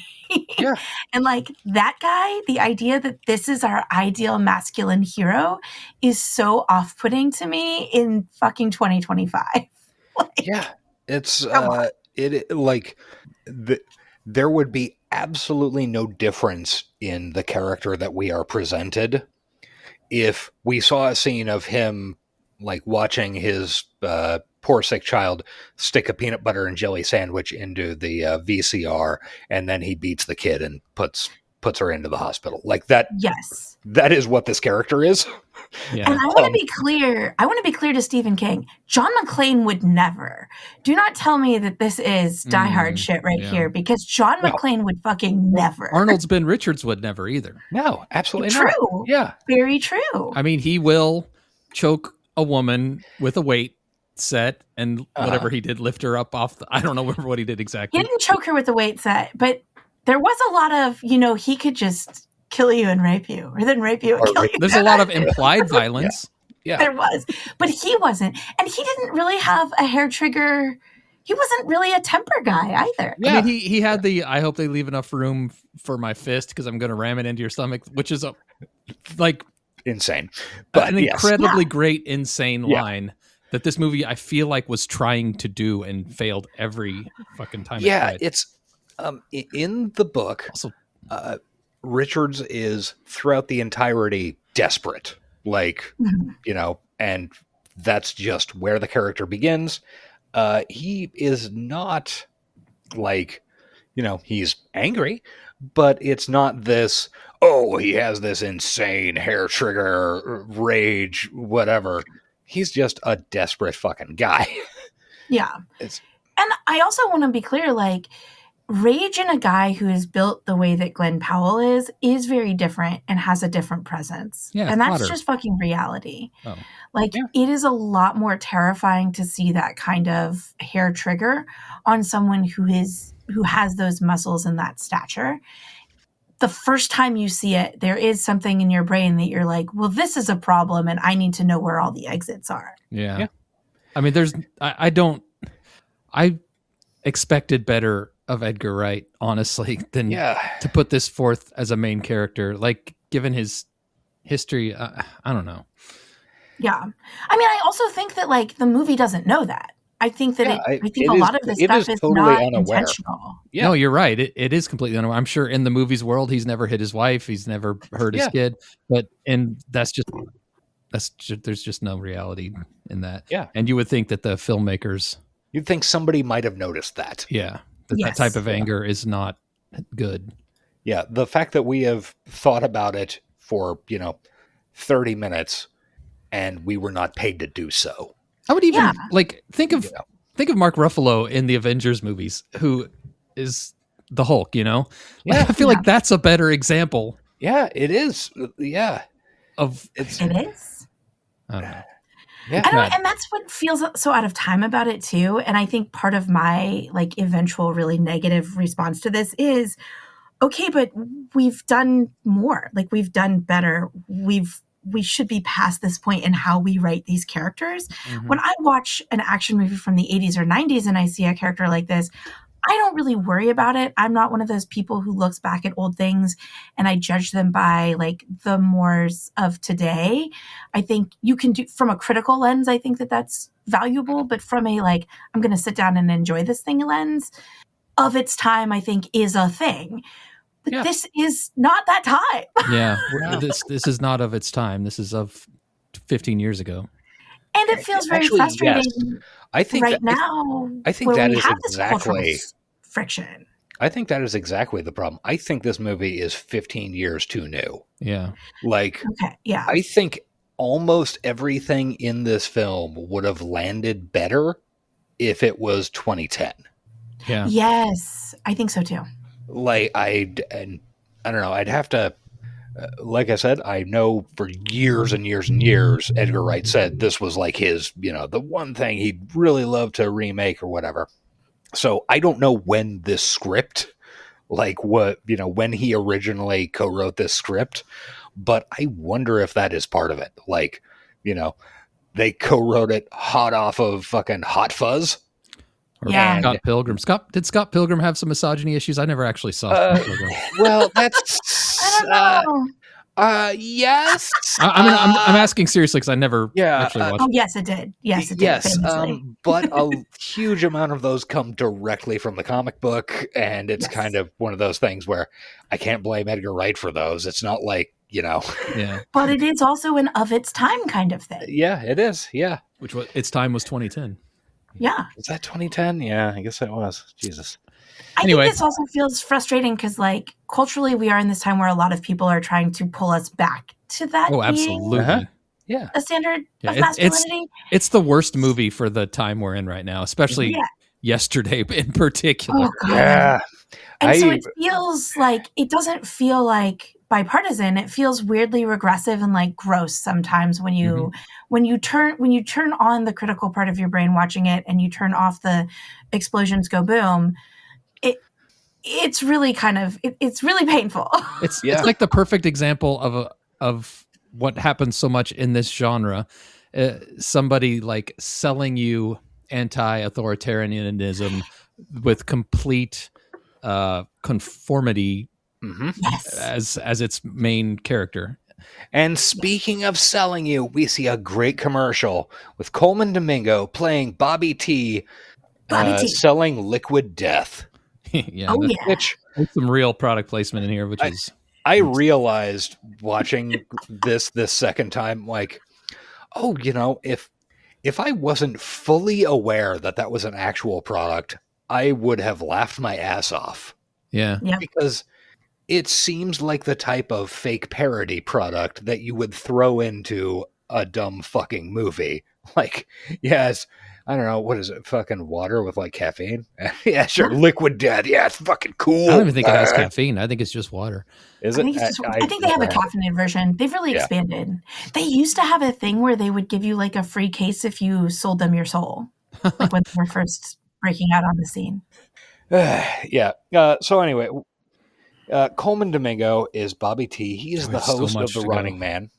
Yeah. And like that guy, the idea that this is our ideal masculine hero is so off-putting to me in fucking 2025. It's there would be absolutely no difference in the character that we are presented if we saw a scene of him like watching his poor sick child stick a peanut butter and jelly sandwich into the VCR, and then he beats the kid and puts her into the hospital. Like that. Yes. That is what this character is. Yeah. And I want to be clear. I want to be clear to Stephen King. John McClane would never. Do not tell me that this is Die Hard shit right here, because John McClane would fucking never. Arnold's Ben Richards would never either. No, absolutely true. not. Yeah. Very true. I mean, he will choke a woman with a weight set and whatever he did, lift her up off I don't know what he did exactly. He didn't choke her with the weight set, but there was a lot of, you know, he could just kill you and rape you, or then rape you and kill you. There's a lot of implied violence. Yeah. There was, but he wasn't. And he didn't really have a hair trigger. He wasn't really a temper guy either. Yeah. I mean, he had the, I hope they leave enough room for my fist because I'm going to ram it into your stomach, which is insane. But an yes. incredibly great, insane line that this movie, I feel like, was trying to do and failed every fucking time it tried. It's in the book. Also, Richards is throughout the entirety desperate, like, you know, and that's just where the character begins. He is not like, you know, he's angry, but it's not this, oh, he has this insane hair trigger rage, whatever. He's just a desperate fucking guy. Yeah. And I also want to be clear, like, rage in a guy who is built the way that Glenn Powell is very different and has a different presence. Yeah, and that's hotter. just fucking reality. Oh. Like, it is a lot more terrifying to see that kind of hair trigger on someone who has those muscles and that stature. The first time you see it, there is something in your brain that you're like, well, this is a problem and I need to know where all the exits are. Yeah. I mean, I expected better of Edgar Wright, honestly, than to put this forth as a main character. Like, given his history, I don't know. Yeah. I mean, I also think that, like, the movie doesn't know that. I think that a lot of this stuff is totally not unaware. intentional. Yeah. No, you're right. It is completely unaware. I'm sure in the movie's world, he's never hit his wife. He's never hurt his kid. But there's just no reality in that. Yeah. And you would think that the filmmakers, you'd think somebody might have noticed that. Yeah. That type of anger is not good. Yeah. The fact that we have thought about it for, 30 minutes and we were not paid to do so. I would even think of Mark Ruffalo in the Avengers movies, who is the Hulk, Yeah. I feel like that's a better example. Yeah, it is. Yeah. It is. I don't know. Yeah. And that's what feels so out of time about it too. And I think part of my like eventual really negative response to this is, okay, but we've done more. Like, we've done better. We should be past this point in how we write these characters. Mm-hmm. When I watch an action movie from the 80s or 90s and I see a character like this, I don't really worry about it. I'm not one of those people who looks back at old things and I judge them by like the mores of today. I think you can do from a critical lens. I think that that's valuable, but from a, like, I'm going to sit down and enjoy this thing lens of its time, I think is a thing. But this is not that time. Yeah. This is not of its time. This is of 15 years ago. And it feels very frustrating. Yes. I think now. I think that is exactly friction. I think that is exactly the problem. I think this movie is 15 years too new. Yeah. Like, I think almost everything in this film would have landed better if it was 2010. Yeah. Yes, I think so too. Like, I don't know. I'd have to, like I said, I know for years and years and years, Edgar Wright said this was like his, the one thing he'd really love to remake or whatever. So I don't know when this script, like when he originally co-wrote this script, but I wonder if that is part of it. Like, they co-wrote it hot off of fucking Hot Fuzz. Or Scott Pilgrim. Did Scott Pilgrim have some misogyny issues? I never actually saw Scott Pilgrim. Well, that's I don't know. Yes. I'm asking seriously because I never actually watched. Oh, yes, it did. Yes, it did. Yes, but a huge amount of those come directly from the comic book, and it's kind of one of those things where I can't blame Edgar Wright for those. It's not like Yeah. But it is also an of its time kind of thing. Yeah, it is. Yeah. Which was its time was 2010. Yeah. Is that 2010? Yeah, I guess that was. Jesus. I think this also feels frustrating because, like, culturally, we are in this time where a lot of people are trying to pull us back to that. Oh, absolutely. Yeah. A standard of masculinity. It's the worst movie for the time we're in right now, especially yesterday in particular. Oh, God. Yeah. And so it feels like, it doesn't feel like bipartisan. It feels weirdly regressive and like gross sometimes when you when you turn on the critical part of your brain watching it and you turn off the explosions go boom. It's really kind of it's really painful. It's like the perfect example of what happens so much in this genre. Somebody like selling you anti-authoritarianism with complete conformity as its main character. And speaking of selling you, we see a great commercial with Coleman Domingo playing Bobby T, selling liquid death. Yeah. Oh, yeah. Which There's some real product placement in here, which is. I realized watching this second time, like, oh, if I wasn't fully aware that was an actual product, I would have laughed my ass off. Yeah. Because it seems like the type of fake parody product that you would throw into a dumb fucking movie. Like, yes, I don't know, what is it? Fucking water with like caffeine? Yeah, sure. Liquid death. Yeah, it's fucking cool. I don't even think it has caffeine. I think it's just water. Is it? I think they have a caffeinated version. They've really expanded. They used to have a thing where they would give you like a free case if you sold them your soul, like when they were first breaking out on the scene. Yeah. So anyway, Coleman Domingo is Bobby T. He's the host of The Running Man.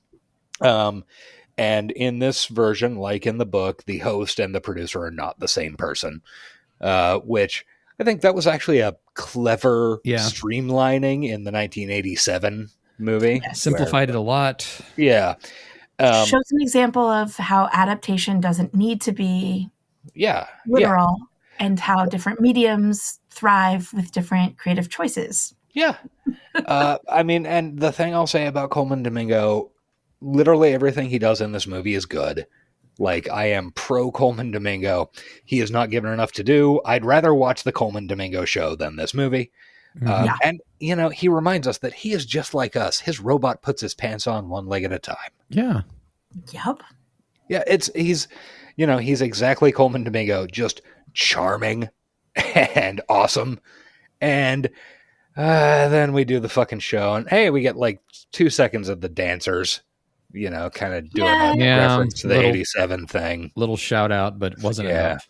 And in this version, like in the book, the host and the producer are not the same person, which I think that was actually a clever streamlining in the 1987 movie. Yes. Simplified it a lot. Yeah. Shows an example of how adaptation doesn't need to be literal and how different mediums thrive with different creative choices. Yeah. I mean, and the thing I'll say about Coleman Domingo, literally everything he does in this movie is good. Like, I am pro Coleman Domingo. He is not given enough to do. I'd rather watch the Coleman Domingo show than this movie. And, he reminds us that he is just like us. His robot puts his pants on one leg at a time. Yeah. Yep. Yeah, he's exactly Coleman Domingo, just charming and awesome. And then we do the fucking show, and hey, we get like 2 seconds of the dancers, kind of doing a reference to the 87 thing. Little shout out, but wasn't enough.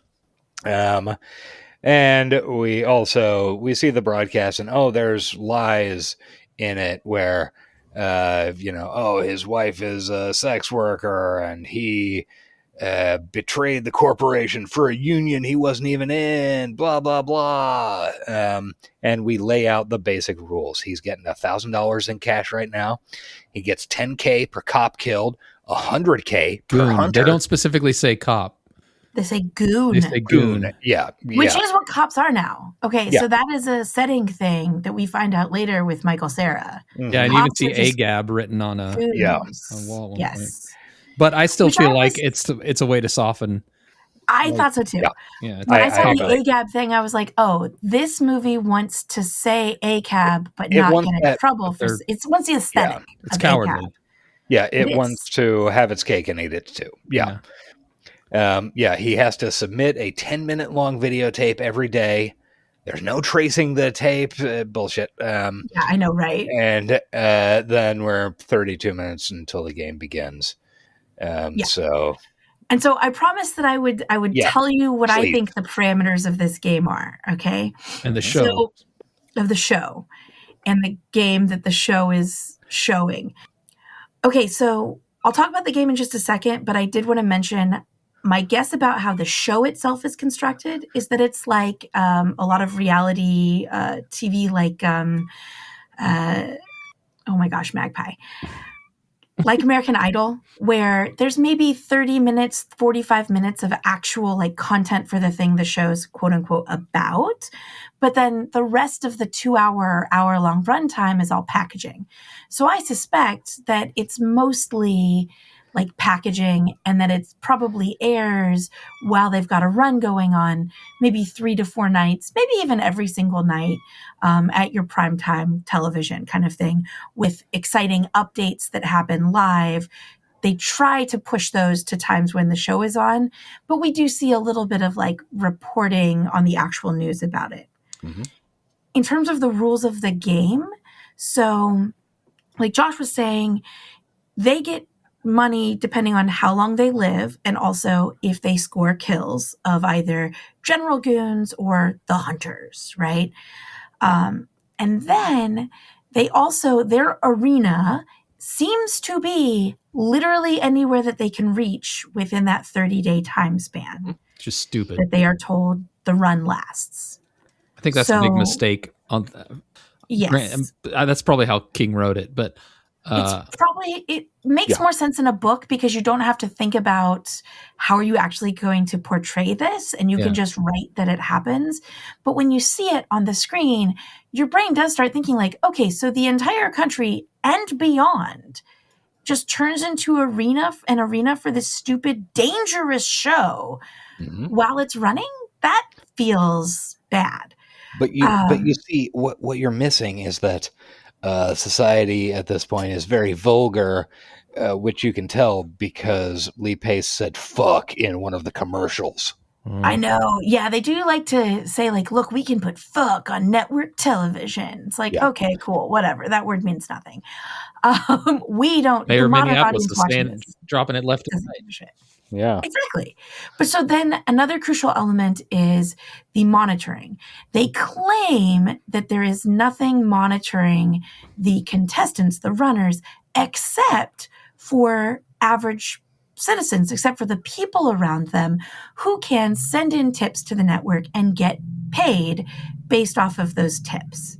And we see the broadcast, and there's lies in it where his wife is a sex worker and he betrayed the corporation for a union he wasn't even in, blah, blah, blah. And we lay out the basic rules. He's getting $1,000 in cash right now. He gets $10K per cop killed, $100K per hunter. They don't specifically say cop. They say goon. They say goon. Yeah. Which is what cops are now. Okay, so that is a setting thing that we find out later with Michael Cera. Mm-hmm. Yeah, and you even see AGAB written on a wall. Yes. But I still feel like it's a way to soften. I thought so too. Yeah. When I saw the AGAB thing, I was like, oh, this movie wants to say ACAB, but not get in trouble. It wants the aesthetic. It's cowardly. ACAB. Yeah, it wants to have its cake and eat it too. Yeah. He has to submit a 10-minute long videotape every day. There's no tracing the tape. Bullshit. I know, right? And then we're 32 minutes until the game begins. So I promised that I would tell you what I think the parameters of this game are, okay? And the show. Of the show. And the game that the show is showing. Okay, so I'll talk about the game in just a second, but I did want to mention my guess about how the show itself is constructed is that it's like a lot of reality TV, like, oh my gosh, Magpie. Like American Idol, where there's maybe 30 minutes, 45 minutes of actual like content for the thing the show's quote unquote about. But then the rest of the hour-long runtime is all packaging. So I suspect that it's mostly like packaging and that it probably airs while they've got a run going on, maybe 3 to 4 nights, maybe even every single night at your primetime television kind of thing with exciting updates that happen live. They try to push those to times when the show is on, but we do see a little bit of like reporting on the actual news about it. Mm-hmm. In terms of the rules of the game, so like Josh was saying, they get money depending on how long they live and also if they score kills of either general goons or the hunters, right? And then they also, their arena seems to be literally anywhere that they can reach within that 30-day time span. Just stupid. That they are told the run lasts. I think that's a big mistake. Yes. That's probably how King wrote it, but It makes more sense in a book because you don't have to think about how are you actually going to portray this, and you can just write that it happens. But when you see it on the screen, your brain does start thinking like, okay, so the entire country and beyond just turns into an arena for this stupid, dangerous show while it's running. That feels bad. But you see, what you're missing is that society at this point is very vulgar, which you can tell because Lee Pace said "fuck" in one of the commercials. I know. Yeah, they do like to say like, look, we can put fuck on network television. It's like, okay, cool, whatever. That word means nothing. We don't. Mayor the modern Minneapolis audience is watching this dropping it left and right. shit. Yeah. Exactly. But so then another crucial element is the monitoring. They claim that there is nothing monitoring the contestants, the runners, except for average citizens, except for the people around them who can send in tips to the network and get paid based off of those tips.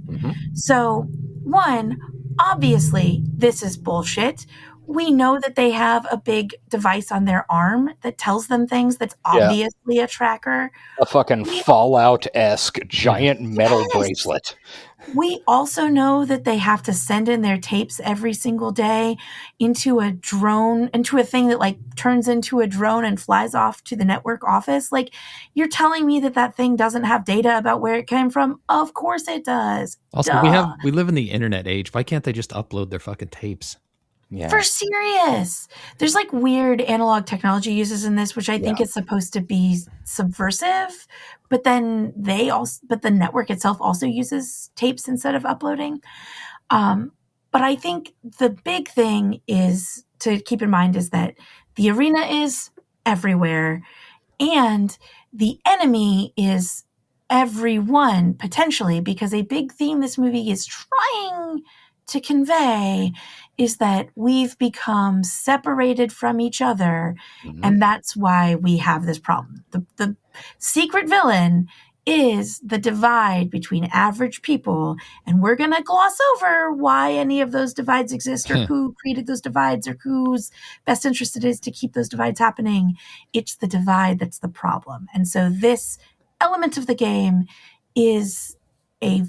So, one, obviously, this is bullshit. We know that they have a big device on their arm that tells them things that's obviously a tracker. A fucking Fallout-esque giant metal bracelet. We also know that they have to send in their tapes every single day into a drone, into a thing that like turns into a drone and flies off to the network office. Like, you're telling me that thing doesn't have data about where it came from? Of course it does. Also, Duh. we live in the internet age. Why can't they just upload their fucking tapes? Yeah. For serious. There's like weird analog technology uses in this, which I think is supposed to be subversive, but then the network itself also uses tapes instead of uploading. But I think the big thing is to keep in mind is that the arena is everywhere and the enemy is everyone potentially, because a big theme this movie is trying to convey is that we've become separated from each other, and that's why we have this problem. The secret villain is the divide between average people, and we're going to gloss over why any of those divides exist or who created those divides or whose best interest it is to keep those divides happening. It's the divide that's the problem. And so this element of the game is a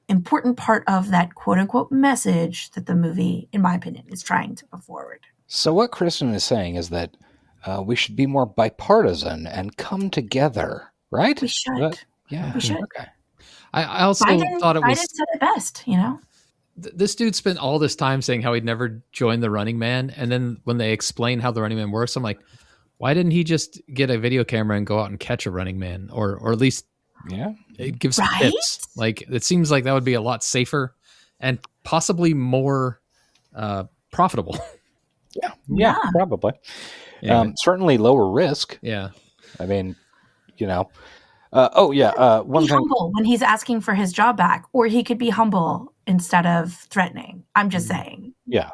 important part of that quote-unquote message that the movie, in my opinion, is trying to put forward. So what Kristen is saying is that we should be more bipartisan and come together, right? We should. We should. Okay. I also thought it was... Biden said it best, you know? This dude spent all this time saying how he'd never joined the Running Man, and then when they explain how the Running Man works, I'm like, why didn't he just get a video camera and go out and catch a Running Man? Or at least... give some tips. Like, it seems like that would be a lot safer and possibly more profitable. Yeah, probably. Certainly lower risk. Yeah. I mean, you know. One thing. Humble when he's asking for his job back, or he could be humble instead of threatening. I'm just saying. Yeah.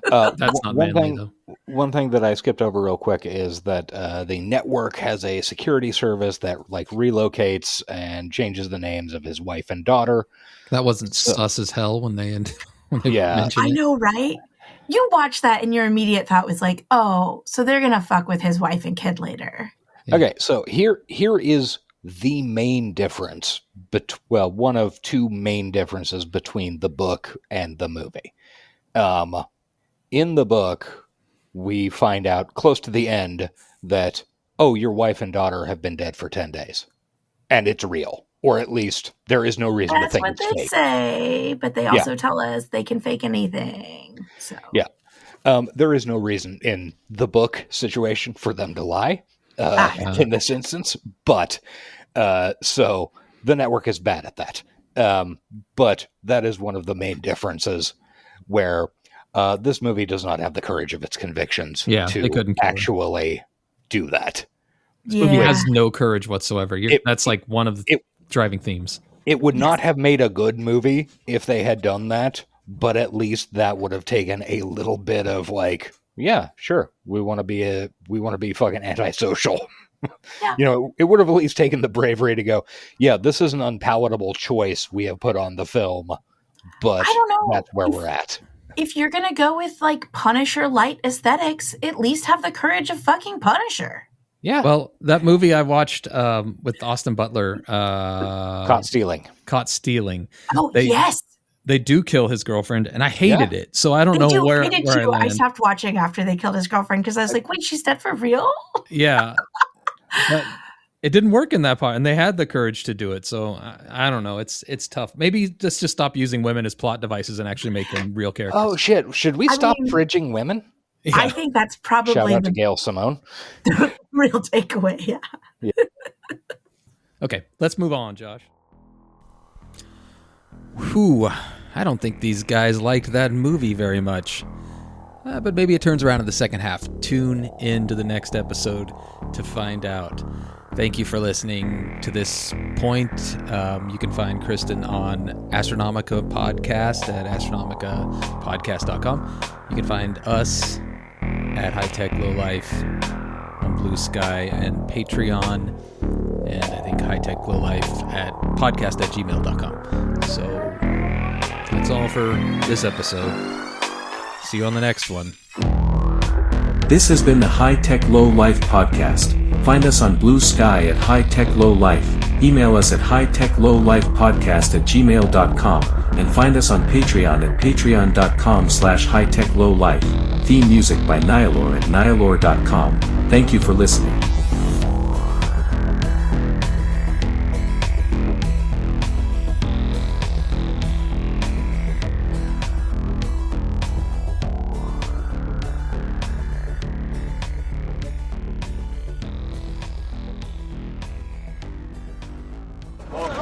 That's not manly, though. One thing that I skipped over real quick is that the network has a security service that like relocates and changes the names of his wife and daughter. That wasn't sus as hell when they mentioned I it. know, right? You watch that and your immediate thought was like, oh, so they're going to fuck with his wife and kid later. Yeah. Okay, so here is the main difference. One of two main differences between the book and the movie. In the book, we find out close to the end that, your wife and daughter have been dead for 10 days. And it's real. Or at least there is no reason to think it's fake. That's what they say, but they also tell us they can fake anything. So. Yeah. There is no reason in the book situation for them to lie in this instance. But so the network is bad at that. But that is one of the main differences where this movie does not have the courage of its convictions to actually do that. This movie has no courage whatsoever. That's like one of the driving themes. It would not have made a good movie if they had done that, but at least that would have taken a little bit of like, yeah, sure, we want to be fucking antisocial. Yeah. You know, it would have at least taken the bravery to go, yeah, this is an unpalatable choice we have put on the film, but I don't know that's where we're at. if you're gonna go with like Punisher light aesthetics, at least have the courage of fucking Punisher. Yeah. Well, that movie I watched with Austin Butler, Caught Stealing. Oh, yes. They do kill his girlfriend, and I hated it. So I don't know where I did I too. I land. stopped watching after they killed his girlfriend because I was like, wait, she's dead for real? Yeah. But it didn't work in that part, and they had the courage to do it. So I don't know. It's tough. Maybe just stop using women as plot devices and actually make them real characters. Oh, shit. Should we stop fridging women? Yeah. I think that's probably Shout out to Gail Simone. the real takeaway. Yeah. Okay, let's move on, Josh. Whew, I don't think these guys liked that movie very much. But maybe it turns around in the second half. Tune into the next episode to find out. Thank you for listening to this point. You can find Kristen on Astronomica podcast at astronomicapodcast.com. You can find us at High Tech Low Life on Blue Sky and Patreon, and I think High Tech Low Life at podcast@gmail.com. So that's all for this episode. See you on the next one. This has been the High Tech Low Life podcast. Find us on Blue Sky at High Tech Low Life. Email us at hightechlowlifepodcast@gmail.com and find us on Patreon at patreon.com/hightechlowlife. Theme music by Nihilor at nihilor.com. Thank you for listening.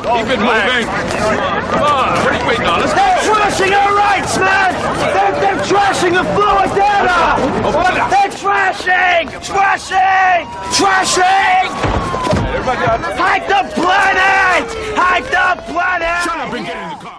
Keep it moving. Come on, what are you waiting on? Let's go. They're trashing our rights, man. They're trashing the fluid data. They're trashing. Everybody, hide the planet. Shut up and get in the car.